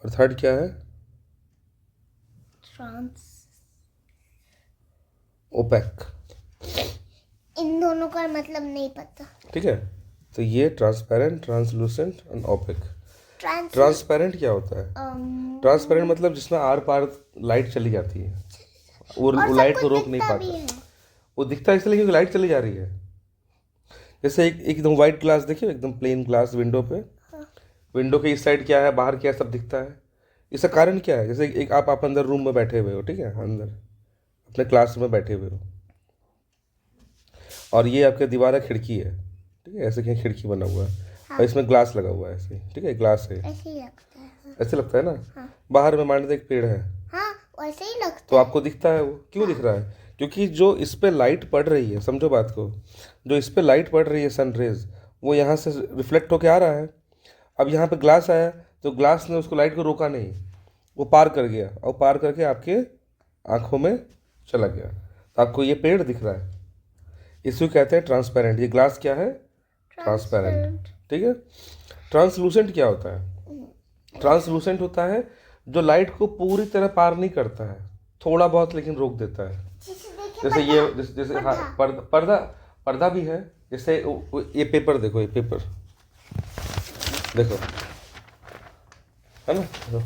और थर्ड क्या है? ओपेक। इन दोनों का मतलब नहीं पता। ठीक है, तो ये transparent, translucent and opaque. Transparent क्या होता है? ट्रांसपेरेंट मतलब जिसमें आर पार लाइट चली जाती है, वो लाइट को रोक नहीं पाता। वो दिखता है इसलिए क्योंकि लाइट चली जा रही है। जैसे एकदम वाइट ग्लास देखिए, एकदम प्लेन ग्लास विंडो पे, विंडो के इस साइड क्या है, बाहर क्या है, सब दिखता है। इसका कारण क्या है? जैसे एक आप अंदर रूम में बैठे हुए हो, ठीक है, अंदर अपने क्लास में बैठे हुए हो, और ये आपके दीवार है, खिड़की है, ठीक है, ऐसे कहीं खिड़की बना हुआ है हाँ। और इसमें ग्लास लगा हुआ है ऐसे, ठीक है, ग्लास है, ऐसे ही लगता है। हाँ, ऐसे लगता है ना। हाँ। बाहर में मान लीजिए एक पेड़ है, हाँ वैसे ही लगता तो है। आपको दिखता है वो, क्यों दिख रहा है? क्योंकि जो इस पे लाइट पड़ रही है, समझो बात को, जो इस पे लाइट पड़ रही है सन रेज, वो यहाँ से रिफ्लेक्ट होके आ रहा है। अब यहाँ पे ग्लास आया तो ग्लास ने उसको लाइट को रोका नहीं, वो पार कर गया और पार करके आपके आंखों में चला गया, तो आपको ये पेड़ दिख रहा है। इसको कहते हैं ट्रांसपेरेंट। ये ग्लास क्या है? ट्रांसपेरेंट। ठीक है। ट्रांसलूसेंट क्या होता है? ट्रांसलूसेंट होता है जो लाइट को पूरी तरह पार नहीं करता है, थोड़ा बहुत लेकिन रोक देता है। जैसे ये, जैसे हाँ, पर्दा पर्दा भी है। जैसे ये पेपर देखो, ये पेपर देखो, है ना, देखो।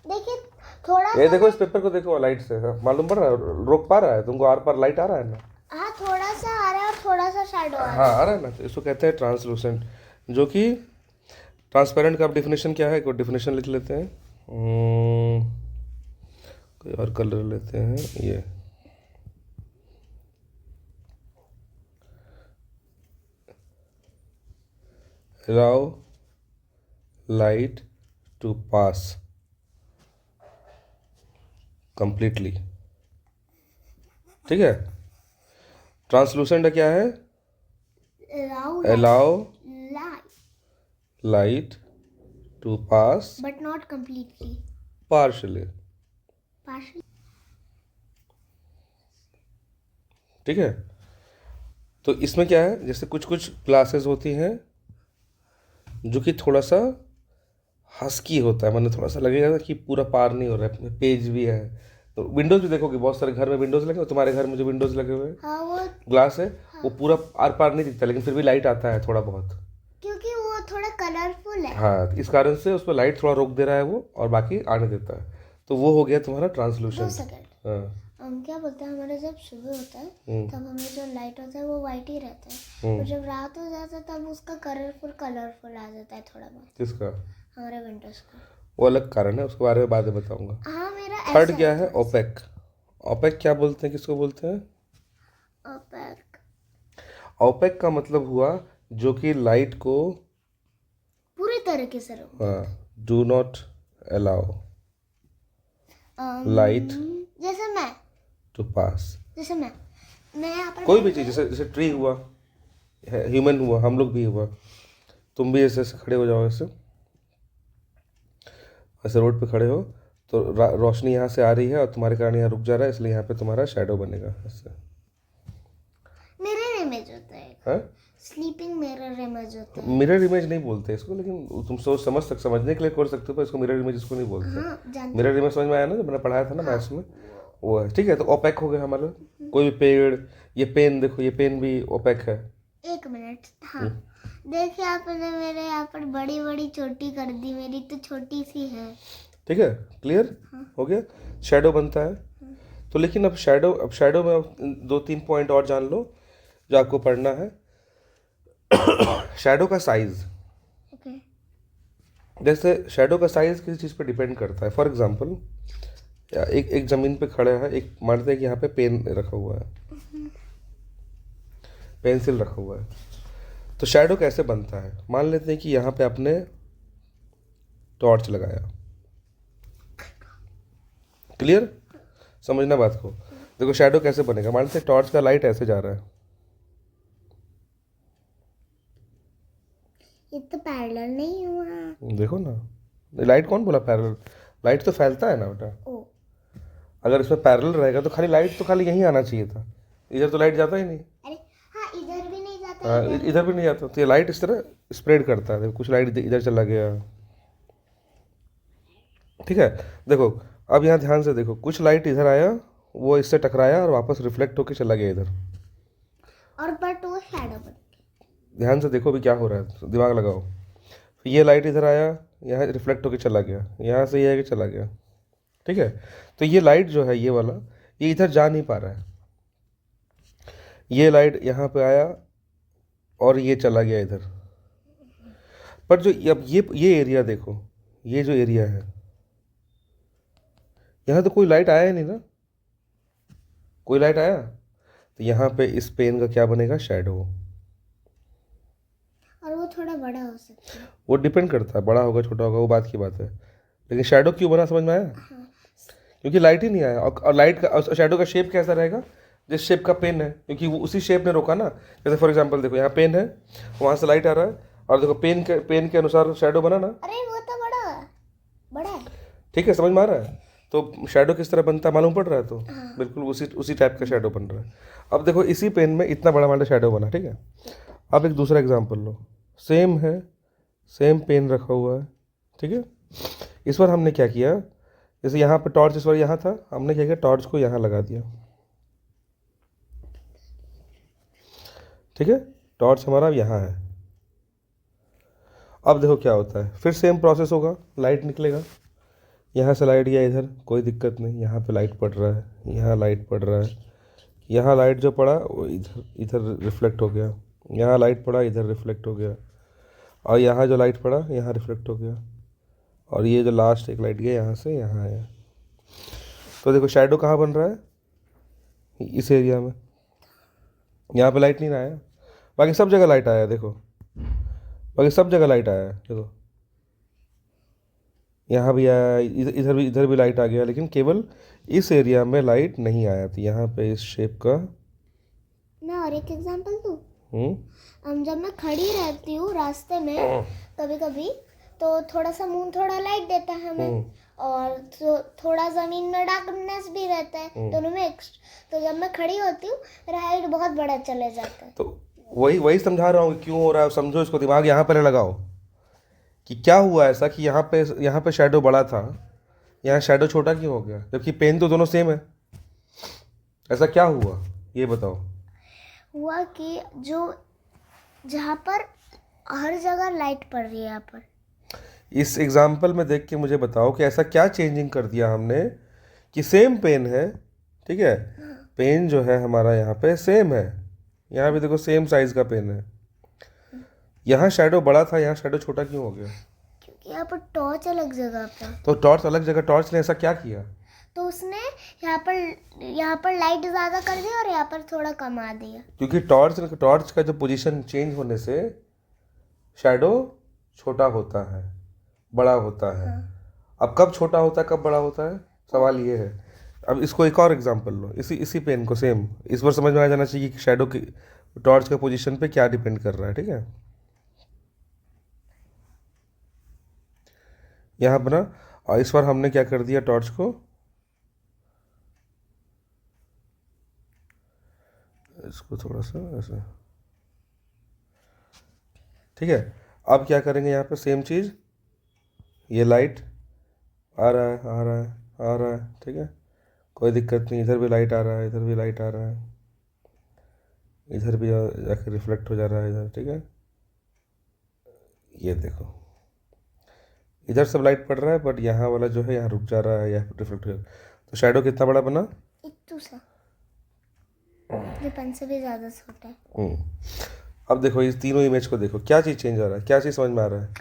देखिए थोड़ा ये सा, देखो, इस पेपर को देखो लाइट से, हाँ, मालूम पड़ रहा है, रोक पा रहा है तुमको, आर पार लाइट आ रहा है ना। हाँ थोड़ा सा आ रहा है और थोड़ा सा शैडो आ रहा हाँ आ रहा है ना, तो इसको कहते हैं ट्रांसलूसेंट। जो कि ट्रांसपेरेंट का डेफिनेशन क्या है, कोई डेफिनेशन लिख लेते हैं। कोई और कलर लेते हैं, ये allow light to pass completely। ठीक है। ट्रांसलूसेंट क्या है? है। allow light light to pass but not completely, partially। Partially. ठीक है। तो इसमें क्या है, जैसे कुछ कुछ ग्लासेस होती हैं जो कि थोड़ा सा हस्की होता है, मतलब थोड़ा सा लगेगा ना कि पूरा पार नहीं हो रहा है, पेज भी है। तो विंडोज भी देखोगे, बहुत सारे घर में विंडोज लगे हो, तुम्हारे घर में जो विंडोज लगे हुए हैं, हाँ वो ग्लास है, वो पूरा आर पार नहीं दिखता, लेकिन फिर भी लाइट आता है थोड़ा बहुत। क्योंकि वो थोड़ा कलरफुल है। हाँ, तो इस कारण से उस पर लाइट थोड़ा रोक दे रहा है वो, और बाकी आने देता है, तो वो हो गया तुम्हारा 2 ट्रांसलूसेंट। सेकंड, हाँ। हम क्या बोलते हैं, हमारे जब सुबह होता है तब हमें जो लाइट होता है वो वाइट ही रहता है, और जब रात हो जाता है तब उसका कलरफुल आ जाता है थोड़ा बहुत, किसका? हमारे विंडोज का। वो अलग कारण है, उसके बारे में बाद में बताऊंगा। हाँ मेरा थर्ड ऐसा क्या है? ओपेक। ओपेक क्या बोलते हैं, किसको बोलते हैं? ओपेक। ओपेक का मतलब हुआ जो कि लाइट को, पूरी तरीके से रोक। हाँ, डू नॉट अलाउ लाइट जैसे मैं टू पास। जैसे मैं यहाँ पर कोई भी चीज़, जैसे जैसे ट्री हुआ, ह्यूमन हुआ, हम लोग भी हुआ, तुम भी ऐसे ऐसे खड़े हो जाओ, ऐसे ऐसे रोड पे खड़े हो तो रोशनी यहाँ से आ रही है और तुम्हारे कारण यहाँ रुक जा रहा है, इसलिए यहाँ पे तुम्हारा शैडो बनेगा ऐसे। मिरर इमेज होता है, हाँ, स्लीपिंग मिरर इमेज होता है। मिरर इमेज नहीं बोलते इसको, लेकिन तुम सोच समझने के लिए कर सकते हो, पर इसको मिरर इमेज इसको नहीं बोलते। हाँ जानते मिरर इमेज समझ में आया ना, जब मैंने पढ़ाया था ना मैथ्स में, वो है। ठीक है, तो ओपेक हो गया हमारा कोई भी पेड़। ये पेन देखो, ये पेन भी ओपेक है। 1 मिनट। हाँ देखिए, आपने मेरे यहाँ पर बड़ी बड़ी छोटी कर दी, मेरी तो छोटी सी है। ठीक है, क्लियर हो गया। शैडो बनता है, तो लेकिन अब शैडो में अब 2-3 पॉइंट और जान लो जो आपको पढ़ना है। शैडो का साइज, ओके। जैसे शैडो का साइज किसी चीज़ पे डिपेंड करता है। फॉर एग्जांपल, एक ज़मीन पे खड़ा है, एक मानते हैं कि यहाँ पे पेन रखा हुआ है, पेंसिल रखा हुआ है, तो शैडो कैसे बनता है? मान लेते हैं कि यहाँ पे आपने टॉर्च लगाया। क्लियर? समझना बात को। देखो शैडो कैसे बनेगा, मानते हैं टॉर्च का लाइट ऐसे जा रहा है, ये तो पैरेलल नहीं हुआ। देखो ना, लाइट कौन बोला पैरेलल? लाइट तो फैलता है ना बेटा। ओ अगर इसमें पैरेलल रहेगा तो खाली लाइट तो खाली यहीं आना चाहिए था, इधर तो लाइट जाता ही नहीं। अरे हाँ, इधर भी नहीं जाता। हाँ, इधर भी नहीं जाता, तो ये लाइट इस तरह स्प्रेड करता है। देखो कुछ लाइट इधर चला गया, ठीक है। देखो अब यहाँ ध्यान से देखो, कुछ लाइट इधर आया, वो इससे टकराया और वापस रिफ्लेक्ट होके चला गया इधर। और बट वो शैडो बन गया। ध्यान से देखो भी क्या हो रहा है, दिमाग लगाओ। फिर ये लाइट इधर आया, यहाँ रिफ्लेक्ट होके चला गया, यहाँ से ये है कि चला गया, ठीक है। तो ये लाइट जो है, ये वाला, ये इधर जा नहीं पा रहा है। ये लाइट यहाँ पे आया और ये चला गया इधर। पर जो अब ये एरिया देखो, ये जो एरिया है, यहाँ तो कोई लाइट आया ही नहीं ना, कोई लाइट आया, तो यहाँ पे इस पेन का क्या बनेगा? शैडो। और वो थोड़ा बड़ा हो सकता है। वो डिपेंड करता है, बड़ा होगा छोटा होगा वो बात की बात है, लेकिन शेडो क्यों बना समझ में आया? हाँ। क्योंकि लाइट ही नहीं आया, और लाइट का शेडो का शेप कैसा रहेगा? जिस शेप का पेन है, क्योंकि वो उसी शेप ने रोका ना। जैसे फॉर एग्जांपल देखो यहाँ पेन है, वहाँ से लाइट आ रहा है, और देखो पेन के अनुसार शेडो बना ना। अरे वो तो बड़ा है। ठीक है, समझ में आ रहा है? तो शेडो किस तरह बनता है मालूम पड़ रहा है? तो बिल्कुल उसी टाइप का शेडो बन रहा है। अब देखो इसी पेन में इतना बड़ा वाला शेडो बना, ठीक है। अब एक दूसरा एग्जांपल लो, सेम है, सेम पेन रखा हुआ है, ठीक है। इस बार हमने क्या किया, जैसे यहाँ पे टॉर्च इस बार यहाँ था, हमने क्या किया, टॉर्च को यहाँ लगा दिया, ठीक है। टॉर्च हमारा यहाँ है। अब देखो क्या होता है, फिर सेम प्रोसेस होगा, लाइट निकलेगा, यहाँ से लाइट गया इधर, कोई दिक्कत नहीं, यहाँ पे लाइट पड़ रहा है, यहाँ लाइट पड़ रहा है, यहाँ लाइट जो पड़ा वो इधर इधर रिफ्लेक्ट हो गया, यहाँ लाइट पड़ा इधर रिफ्लेक्ट हो गया, और यहाँ जो लाइट पड़ा यहाँ रिफ्लेक्ट हो गया, और ये जो लास्ट एक लाइट गया यहाँ से यहाँ आया। तो देखो शेडो कहाँ बन रहा है, इस एरिया में। यहाँ पे लाइट नहीं ना आया, बाकी सब जगह लाइट आया, देखो बाकी सब जगह लाइट आया है, देखो यहाँ भी आया, इधर भी लाइट आ गया, लेकिन केवल इस एरिया में लाइट नहीं आया थी, यहाँ पे इस शेप का। मैं और एक एग्जांपल दूँ? हम्म। जब मैं खड़ी रहती हूँ रास्ते में कभी कभी, तो थोड़ा सा मून थोड़ा लाइट देता है हमें, और तो थोड़ा जमीन में डार्कनेस भी रहता है, दोनों मिक्स। तो जब मैं खड़ी होती हूँ लाइट बहुत बड़ा चले जाता है। तो वही समझा रहा हूँ क्यों हो रहा है, समझो इसको, दिमाग यहाँ पर लगाओ कि क्या हुआ ऐसा कि यहाँ पे शेडो बड़ा था, यहाँ शेडो छोटा क्यों हो गया, जबकि पेन तो दोनों सेम है। ऐसा क्या हुआ ये बताओ। हुआ कि जो जहाँ पर हर जगह लाइट पड़ रही है, यहाँ पर इस एग्जाम्पल में देख के मुझे बताओ कि ऐसा क्या चेंजिंग कर दिया हमने कि सेम पेन है, ठीक है, पेन जो है हमारा यहाँ पे सेम है, यहाँ भी देखो सेम साइज का पेन है, यहाँ शेडो बड़ा था, यहाँ शेडो छोटा क्यों हो गया? क्योंकि यहाँ पर टॉर्च अलग जगह पर। तो टॉर्च अलग जगह, टॉर्च ने ऐसा क्या किया? तो उसने यहाँ पर लाइट ज़्यादा कर दी और यहाँ पर थोड़ा कमा दिया। क्योंकि टॉर्च का जो पोजीशन चेंज होने से शेडो छोटा होता है, बड़ा होता है। अब कब छोटा होता है कब बड़ा होता है, सवाल ये है। अब इसको एक और एग्जांपल लो, इसी पेन को सेम, इस बार समझ में आ जाना चाहिए कि शेडो की टॉर्च का पोजीशन पे क्या डिपेंड कर रहा है, ठीक है। यहाँ बना, और इस बार हमने क्या कर दिया, टॉर्च को इसको थोड़ा सा ऐसा, ठीक है। अब क्या करेंगे, यहाँ पे सेम चीज़, ये लाइट आ रहा है आ रहा है आ रहा है, ठीक है, कोई दिक्कत नहीं, इधर भी लाइट आ रहा है, इधर भी लाइट आ रहा है, इधर भी जाकर रिफ्लेक्ट हो जा रहा है इधर, ठीक है। ये देखो इधर सब लाइट पड़ रहा है, बट यहाँ वाला जो है यहाँ रुक जा रहा है, यहाँ पर रिफ्लेक्ट हो जा रहा है। तो शेडो कितना बड़ा बना, इतना सा, ये पेन से भी ज़्यादा छोटा है। अब देखो इस तीनों इमेज को देखो, क्या चीज़ चेंज आ रहा है, क्या चीज़ समझ में आ रहा है?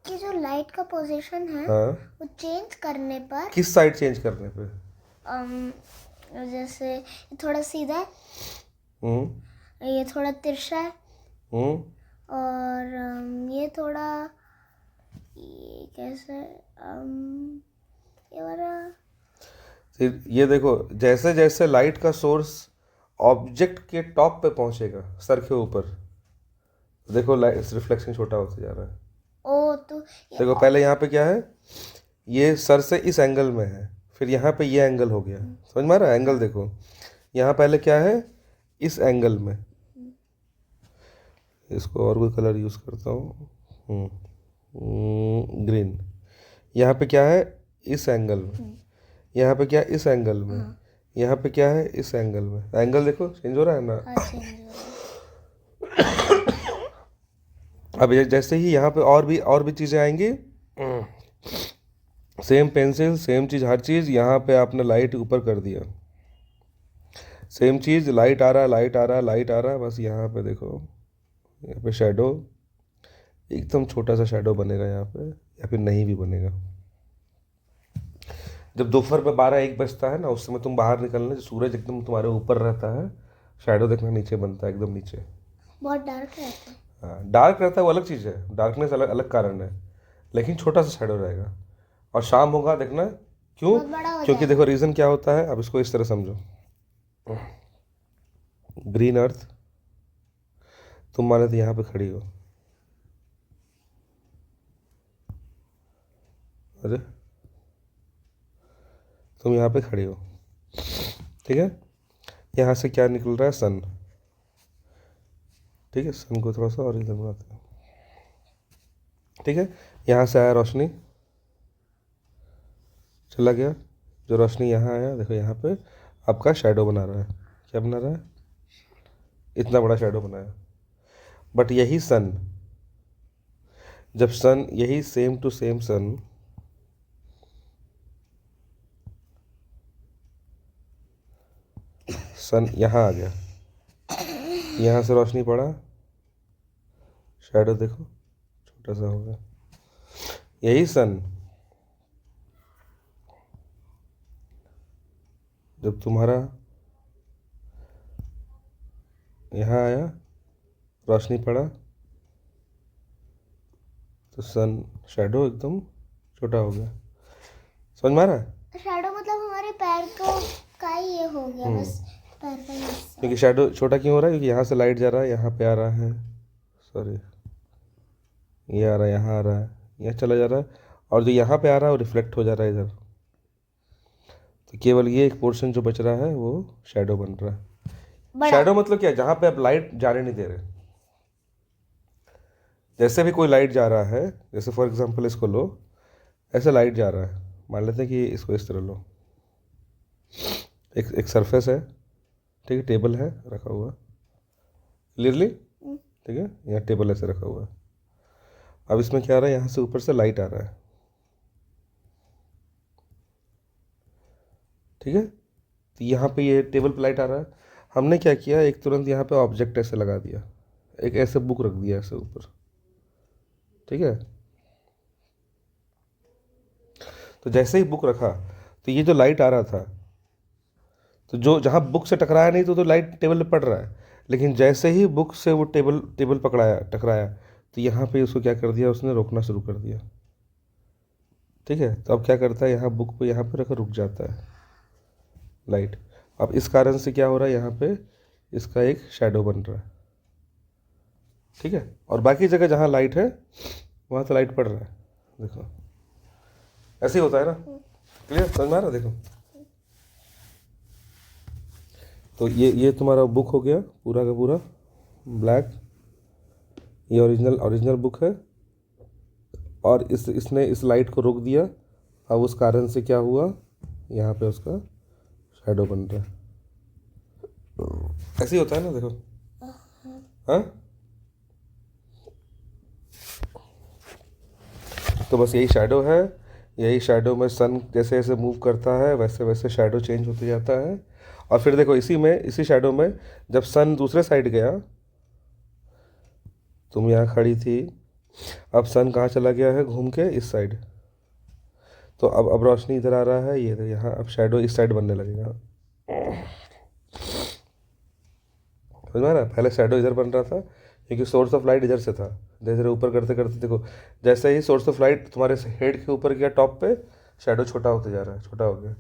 कि जो लाइट का पोजीशन है, हाँ, वो चेंज करने पर, किस साइड चेंज करने पे? जैसे थोड़ा सीधा है, ये थोड़ा तिरछा है, और ये थोड़ा, ये कैसे, ये वाला। फिर ये देखो, जैसे जैसे लाइट का सोर्स ऑब्जेक्ट के टॉप पे पहुंचेगा, सर के ऊपर, देखो लाइट रिफ्लेक्शन छोटा होता जा रहा है। ओ तो देखो पहले यहाँ पे क्या है, ये सर से इस एंगल में है, फिर यहाँ पे ये एंगल हो गया, समझ में आ रहा है? एंगल देखो, यहाँ पहले क्या है, इस एंगल में, इसको और कोई कलर यूज़ करता हूँ, ग्रीन। यहाँ पे क्या है, इस एंगल में, यहाँ पे क्या है, इस एंगल में, यहाँ पे क्या है, इस एंगल में। एंगल देखो चेंज हो रहा है ना। अब जैसे ही यहाँ पे और भी चीज़ें आएंगी, सेम पेंसिल सेम चीज़, हर चीज़, यहाँ पे आपने लाइट ऊपर कर दिया, सेम चीज़, लाइट आ रहा है लाइट आ रहा है लाइट आ रहा है, बस यहाँ पे देखो, यहाँ पे शेडो एकदम छोटा सा शेडो बनेगा यहाँ पे, या फिर नहीं भी बनेगा। जब दोपहर में 12-1 बजता है ना, उस समय तुम बाहर निकलना, सूरज एकदम तुम्हारे ऊपर रहता है, शेडो देखना नीचे बनता है, एकदम नीचे, बहुत डार्क रहता है। हाँ, डार्क रहता है वो अलग चीज़ है, डार्कनेस अलग अलग कारण है, लेकिन छोटा सा शैडो रहेगा। और शाम होगा देखना, क्यों? बहुत बड़ा हो क्योंकि जाएगा। देखो रीज़न क्या होता है, अब इसको इस तरह समझो। ग्रीन अर्थ, तुम माने तो यहाँ पे खड़ी हो, अरे तुम यहाँ पे खड़ी हो, ठीक है? यहाँ से क्या निकल रहा है? सन, ठीक है? सन को थोड़ा सा और इधर बनाते हैं, ठीक है? यहाँ से आया रोशनी, चला गया, जो रोशनी यहाँ आया, देखो यहाँ पे आपका शैडो बना रहा है। क्या बना रहा है? इतना बड़ा शैडो बनाया। बट यही सन, जब सन, यही सेम टू सेम सन सन यहाँ आ गया, यहाँ से रोशनी पड़ा, शैडो देखो छोटा सा हो गया। यही सन जब तुम्हारा यहाँ आया, रोशनी पड़ा, तो सन शैडो एकदम छोटा हो गया। समझ में आ रहा है? शैडो मतलब हमारे पैर को का ही ये हो गया, बस पैर का हिस्सा। क्योंकि शैडो छोटा क्यों हो रहा है? क्योंकि यहाँ से लाइट जा रहा है, यहाँ पे आ रहा है, सॉरी, ये आ रहा है, यहाँ आ रहा है, यहाँ चला जा रहा है, और जो यहाँ पे आ रहा है वो रिफ्लेक्ट हो जा रहा है इधर। तो केवल ये एक पोर्शन जो बच रहा है वो शैडो बन रहा है। शैडो मतलब क्या? जहाँ पे आप लाइट जाने नहीं दे रहे। जैसे भी कोई लाइट जा रहा है, जैसे फॉर एग्जांपल इसको लो, ऐसे लाइट जा रहा है, मान लेते हैं कि इसको इस तरह लो, एक सरफेस है, ठीक है, टेबल है रखा हुआ क्लियरली, ठीक है, यहाँ टेबल ऐसे रखा हुआ है। अब इसमें क्या आ रहा है? यहाँ से ऊपर से लाइट आ रहा है, ठीक है? तो यहाँ पे ये टेबल पे लाइट आ रहा है, हमने क्या किया, एक तुरंत यहाँ पे ऑब्जेक्ट ऐसे लगा दिया, एक ऐसे बुक रख दिया ऐसे ऊपर, ठीक है? तो जैसे ही बुक रखा, तो ये जो लाइट आ रहा था, तो जो जहाँ बुक से टकराया नहीं तो लाइट टेबल पे पड़ रहा है, लेकिन जैसे ही बुक से वो टेबल पकड़ाया, टकराया, तो यहाँ पे उसको क्या कर दिया, उसने रोकना शुरू कर दिया, ठीक है? तो अब क्या करता है, यहाँ बुक पे यहाँ पे रखकर रुक जाता है लाइट। अब इस कारण से क्या हो रहा है, यहाँ पे इसका एक शैडो बन रहा है, ठीक है? और बाकी जगह जहाँ लाइट है वहाँ तो लाइट पड़ रहा है, देखो ऐसे ही होता है ना, क्लियर? समझ में आ रहा है? देखो, तो ये तुम्हारा बुक हो गया पूरा का पूरा ब्लैक, ये ओरिजिनल बुक है, और इसने इस लाइट को रोक दिया। अब उस कारण से क्या हुआ, यहाँ पे उसका शैडो बन रहा है। ऐसे ही होता है ना, देखो, हाँ? तो बस यही शैडो है, यही शैडो में सन जैसे जैसे मूव करता है वैसे वैसे शैडो चेंज होते जाता है। और फिर देखो इसी शैडो में जब सन दूसरे साइड गया, तुम यहाँ खड़ी थी, अब सन कहाँ चला गया है? घूम के इस साइड। तो अब रोशनी इधर आ रहा है, ये यहाँ अब शैडो इस साइड बनने लगेगा। समझ में आ रहा है? पहले शैडो इधर बन रहा था क्योंकि सोर्स ऑफ लाइट इधर से था, धीरे धीरे ऊपर करते करते देखो, जैसे ही सोर्स ऑफ लाइट तुम्हारे हेड के ऊपर गया टॉप पे, शैडो छोटा होते जा रहा है, छोटा हो गया।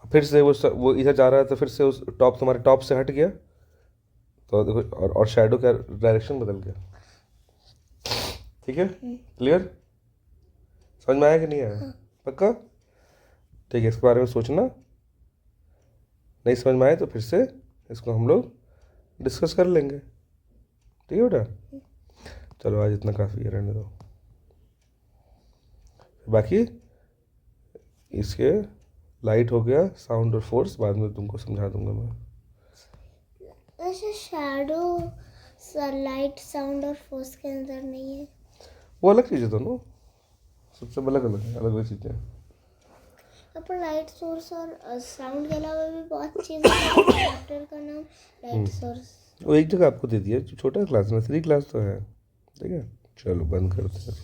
फिर से वो इधर जा रहा है, तो फिर से उस तुम्हारे टॉप से हट गया, तो देखो और शैडो का डायरेक्शन बदल गया, ठीक है? क्लियर? समझ में आया कि नहीं आया? पक्का? ठीक है, इसके बारे में सोचना, नहीं समझ में आए तो फिर से इसको हम लोग डिस्कस कर लेंगे, ठीक है बेटा? चलो आज इतना काफ़ी है, रहने दो, बाकी इसके लाइट हो गया, साउंड और फोर्स बाद में तुमको समझा दूंगा मैं। वैसे शैडो लाइट, साउंड और फोर्स के अंदर नहीं है? वो अलग चीज़ है दोनों, सबसे अलग अलग है, अलग अलग चीज़ें हैं। पर लाइट सोर्स और साउंड के अलावा भी बहुत चीज़ें हैं। चैप्टर का नाम लाइट सोर्स, वो एक जगह आपको दे दिया, छोटा क्लास में 3 क्लास तो है, ठीक है? चलो बंद करते हैं।